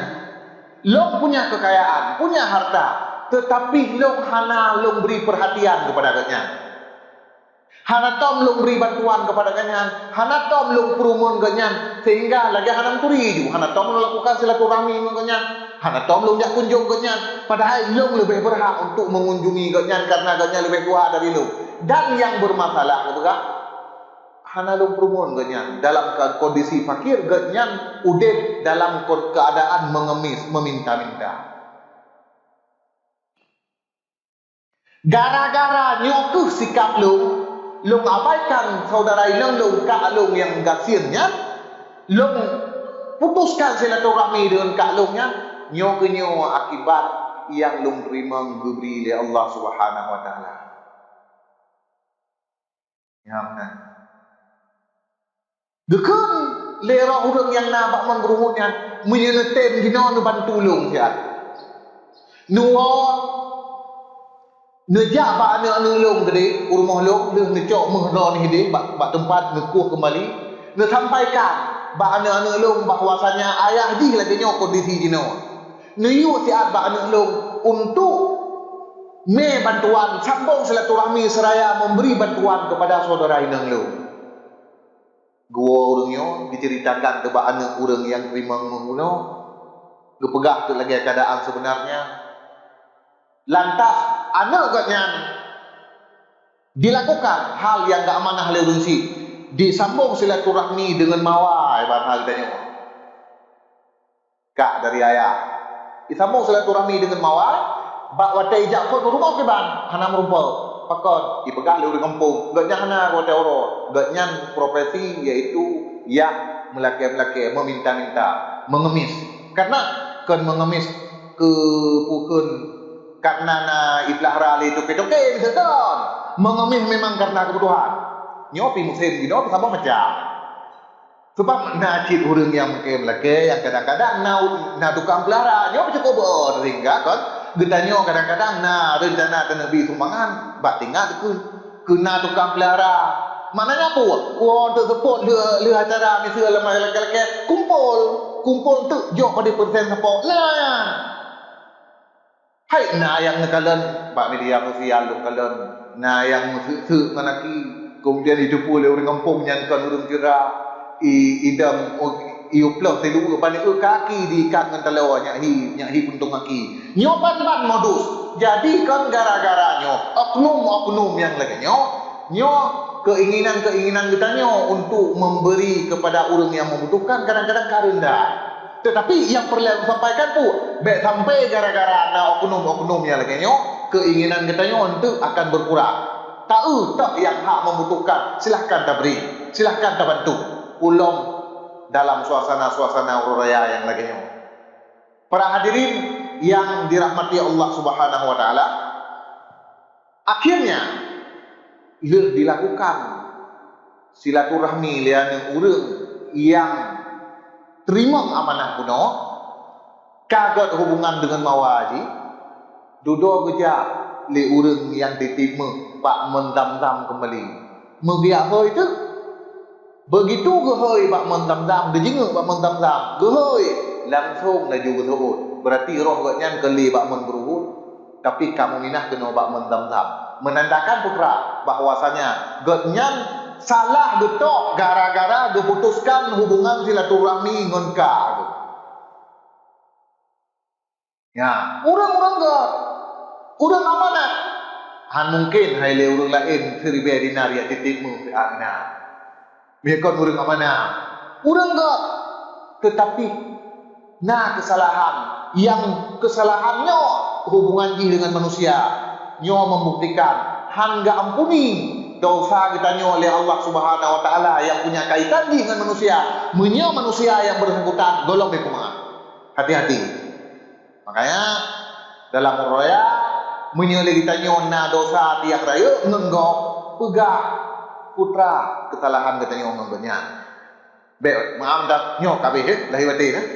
Long punya kekayaan, punya harta, tetapi long hana long beri perhatian kepada katnya. Hana tom long beri bantuan kepada katnya. Hana tom long perumun katnya, sehingga lagi hana turi ju. Hana tom long lakukan silaturahmi katnya. Hana tom long jak kunjung katnya. Padahal long lebih berhak untuk mengunjungi katnya karena katnya lebih tua dari long. Dan yang bermasalah ketika hana long perumun katnya dalam kondisi fakir katnya udip dalam keadaan mengemis, meminta-minta. Gara-gara nyokuh sikap long abaikan saudara inang long kak long yang gasiannya, long putuskan silaturahmi dengan kak longnya, nyokenyo akibat yang long terima diberi oleh Allah Subhanahu Wa Taala. Ya benar. Dekun lera orang yang nabak menggerumutnya menyenetem gino nu bantu long siat. Nuo nejak bak ane long gede rumah long le necok mehro ni hede bak tempat ngekuh kembali ne sampaikan bak ane long bahwasanya ayah di lagi nyo kondisi gino. Ne yu siat bak ane long untuk me bantuan sambung silaturahmi seraya memberi bantuan kepada saudara inang long. Gua orangnya diceritakan ke anak orang yang terima menguno, gepegah tu lagi keadaan sebenarnya. Lantas anak katnya dilakukan hal yang tak amanah oleh orang si, disambung silaturahmi dengan mawai barang katanya. Kak dari ayah, disambung silaturahmi dengan mawai, bak watai jakut rumah ke bang, hana merumpau. Pakon dipegang di kampung gaknya hana kota oro gaknya profesi yaitu yang melaki-laki meminta-minta mengemis karena kan mengemis ke pukun karena na iplahra itu petoke misalkan mengemis memang karena kebutuhan nyopi musim gitu sama macam sebab najib orang yang melaki yang kadang-kadang na tukang pelihara nyopi cukup sehingga kan getanyo kadang-kadang na rencana tenebi sumbangan bak tinggal kena tukang pelihara maknanya apa untuk support le acara misalnya lelaki-lelaki kumpul tu jok pada persen support lah hai na yang kalian bak media sosial kalian na yang se manaki kemudian hidup oleh orang kampung yang kan orang kira idam iuplok selu pani kaki di kan telawa nyahi puntung kaki nyopan ban modus jadi kan gara-gara oknum yang lagi nyo keinginan kita untuk memberi kepada orang yang membutuhkan kadang-kadang karendah tetapi yang perlu sampaikan tu baik sampai gara-gara ada oknum yang lagi keinginan kita untuk akan berkurang tak yang hak membutuhkan silahkan tak beri silahkan tak bantu ulong dalam suasana raya yang lagi para hadirin yang dirahmati Allah Subhanahu Wa Taala akhirnya dilakukan silaturahmi lian urang yang terima amanah kuno kagot hubungan dengan mawaji duduk gejak li urang yang diterima pak mendam-dam kembali megiak ho itu begitu gehoi bak mendam-dam dejenguk bak mendam-dam gehoi langsung laju gesebut berarti roh gaknya keli bak menberuhut tapi kamu minah kena bak mendam-dam menandakan putra bahwasanya gaknya salah getok gara-gara diputuskan hubungan silaturahmi dengan ka ya orang-orang gak orang amanah han mungkin haile orang lain seribe dinar ya titikmu fi agna mereka orang amanah orang gak tetapi nah kesalahannya hubungan dengan manusia nyo membuktikan hangga ampuni dosa kita nyo oleh Allah Subhanahu Wa Taala yang punya kaitan dengan manusia menyo manusia yang bersangkutan golong bekumah hati-hati makanya dalam raya menyo kita nyo na dosa tiak raya nenggok pegah putra kesalahan katanya orang banyak. Baik, maaf dah nyok kabeh lahir batin nah.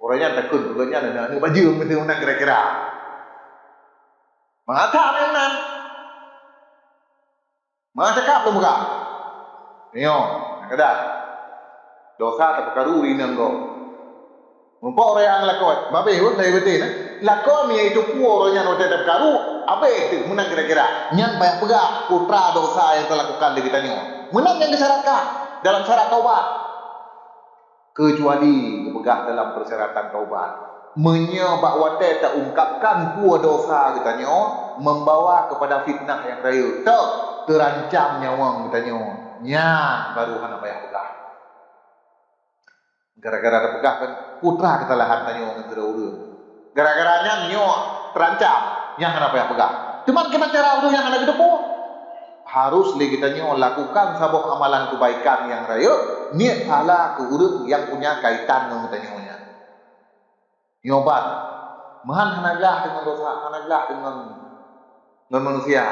Orangnya takut bukannya ada baju mesti unang kira-kira. Mengata memang. Mengata cakap lu muka. Nyo, kada. Dosa tak perkara rinang kau. Mumpah orang yang lakon, babe pun lahir batin nah. Lakon ni itu puo orangnya no tak perkara. Apa itu menang kira-kira? Nyang banyak pegak putra dosa yang telah lakukan di kita nyo. Menang yang disyaratkan dalam syarat taubat. Kecuali kepegah dalam persyaratan taubat. Menyebab wate tak ungkapkan pua dosa kita nyo membawa kepada fitnah yang raya. Tak terancam nyawa kita nyo. Nya baru hana payah pegah. Gara-gara ada pegah kan putra kesalahan kita nyo ngedera-ura. Gara-garanya nyo terancam. Yang hana payah pegang. Cuma kita cara untuk yang hana gitu pun harus kita nyo lakukan sebuah amalan kebaikan yang raya niat pahala ke urang yang punya kaitan dengan kita nyo nya. Nyobat mahan hanaglah dengan dosa, hanaglah dengan manusia.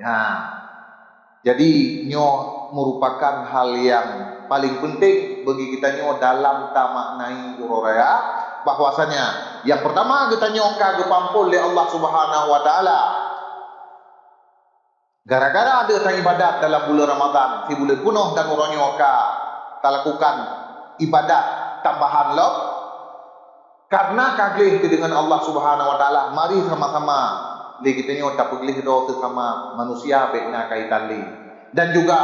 Ya. Jadi nyo merupakan hal yang paling penting bagi kita nyo dalam tamaknai uraya. Bahwasanya yang pertama kita nyoka gepampul oleh Allah Subhanahu wa taala. Gara-gara ada tang ibadat dalam bulan Ramadan, si bulan penuh dan orang nyoka tak lakukan ibadat tambahan lo. Karena kaglih dengan Allah Subhanahu wa taala, mari sama-sama li kita nyo tak peglih do sesama manusia bekna kaitan li. Dan juga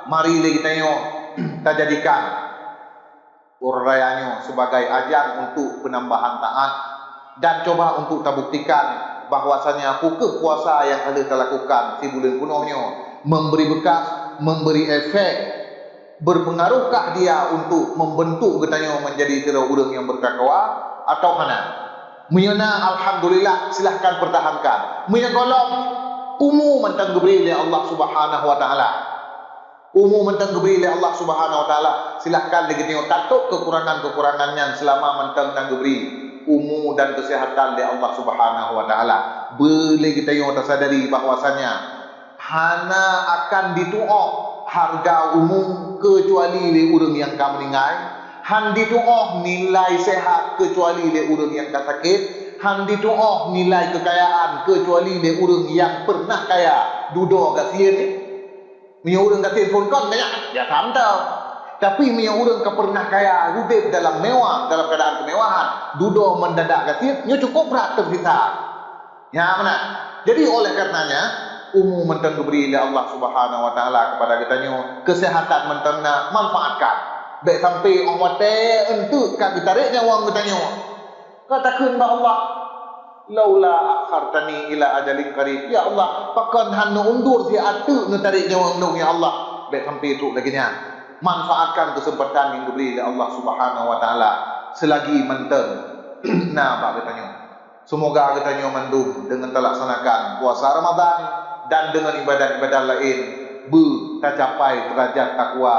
mari li kita nyo tak jadikan urayanyo sebagai ajang untuk penambahan taat dan coba untuk terbuktikan bahwasanya pukul puasa yang ada terlakukan si bulan penuhnya memberi bekas, memberi efek, berpengaruhkah dia untuk membentuk katanya menjadi sira urang yang bertakwa atau mana? Menyana alhamdulillah silahkan pertahankan. Menyagolong umum tentang diberi oleh Allah Subhanahu wa taala. Umum mentang diberi oleh Allah Subhanahu wa taala, silahkan lagi tengok tatuk kekurangan-kekurangannya selama mentang diberi umum dan kesehatan oleh Allah Subhanahu wa taala. Boleh kita yang tersadari bahwasanya hana akan dituok harga umum kecuali le urang yang ka meninggal, han dituok nilai sehat kecuali le urang yang ka sakit, han dituok nilai kekayaan kecuali le urang yang pernah kaya dudo ka sieun ni. Punya orang kata pun kan banyak, ya tak tahu. Tapi punya orang ke pernah kaya, hidup dalam mewah, dalam keadaan kemewahan, duduk mendadak kata, nya cukup berat tersisa. Ya mana? Jadi oleh karenanya, umum mentang diberi oleh Allah Subhanahu wa taala kepada kita nyo, kesehatan mentangna manfaatkan. Baik sampai orang mate entuk ka ditariknya wang kita nyo. Katakan bah Allah, laula akhartani ila ajalin qarib, ya Allah pakan hanu undur si atu nu tarik nyawa undung ya Allah. Baik sampai itu lagi nya manfaatkan kesempatan yang diberi oleh Allah Subhanahu wa taala selagi menteng. Nah pak katanya semoga katanya mendung dengan terlaksanakan puasa Ramadan dan dengan ibadat-ibadat lain bu tercapai derajat takwa,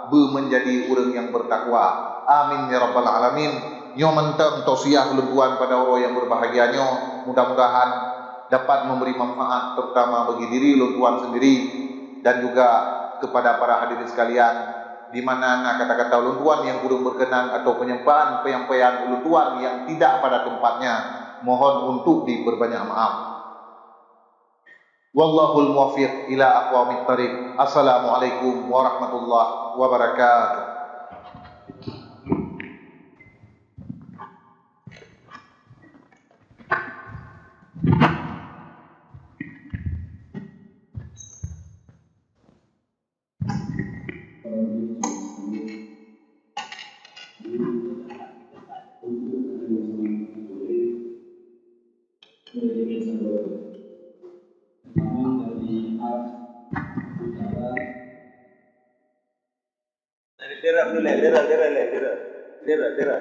bu menjadi orang yang bertakwa. Amin ya rabbal alamin. Nyo mentang tausiah ulun pada orang yang berbahagia nyo, mudah-mudahan dapat memberi manfaat terutama bagi diri ulun tuan sendiri dan juga kepada para hadirin sekalian, di mana kata-kata ulun tuan yang kurang berkenan atau penyampaian ulun tuan yang tidak pada tempatnya, mohon untuk diperbanyak maaf. Wallahul muwaffiq ila aqwamit thariq. Assalamualaikum warahmatullahi wabarakatuh. Dera.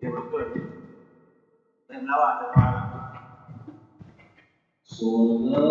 Ya betul. Saya melawat. Sallallahu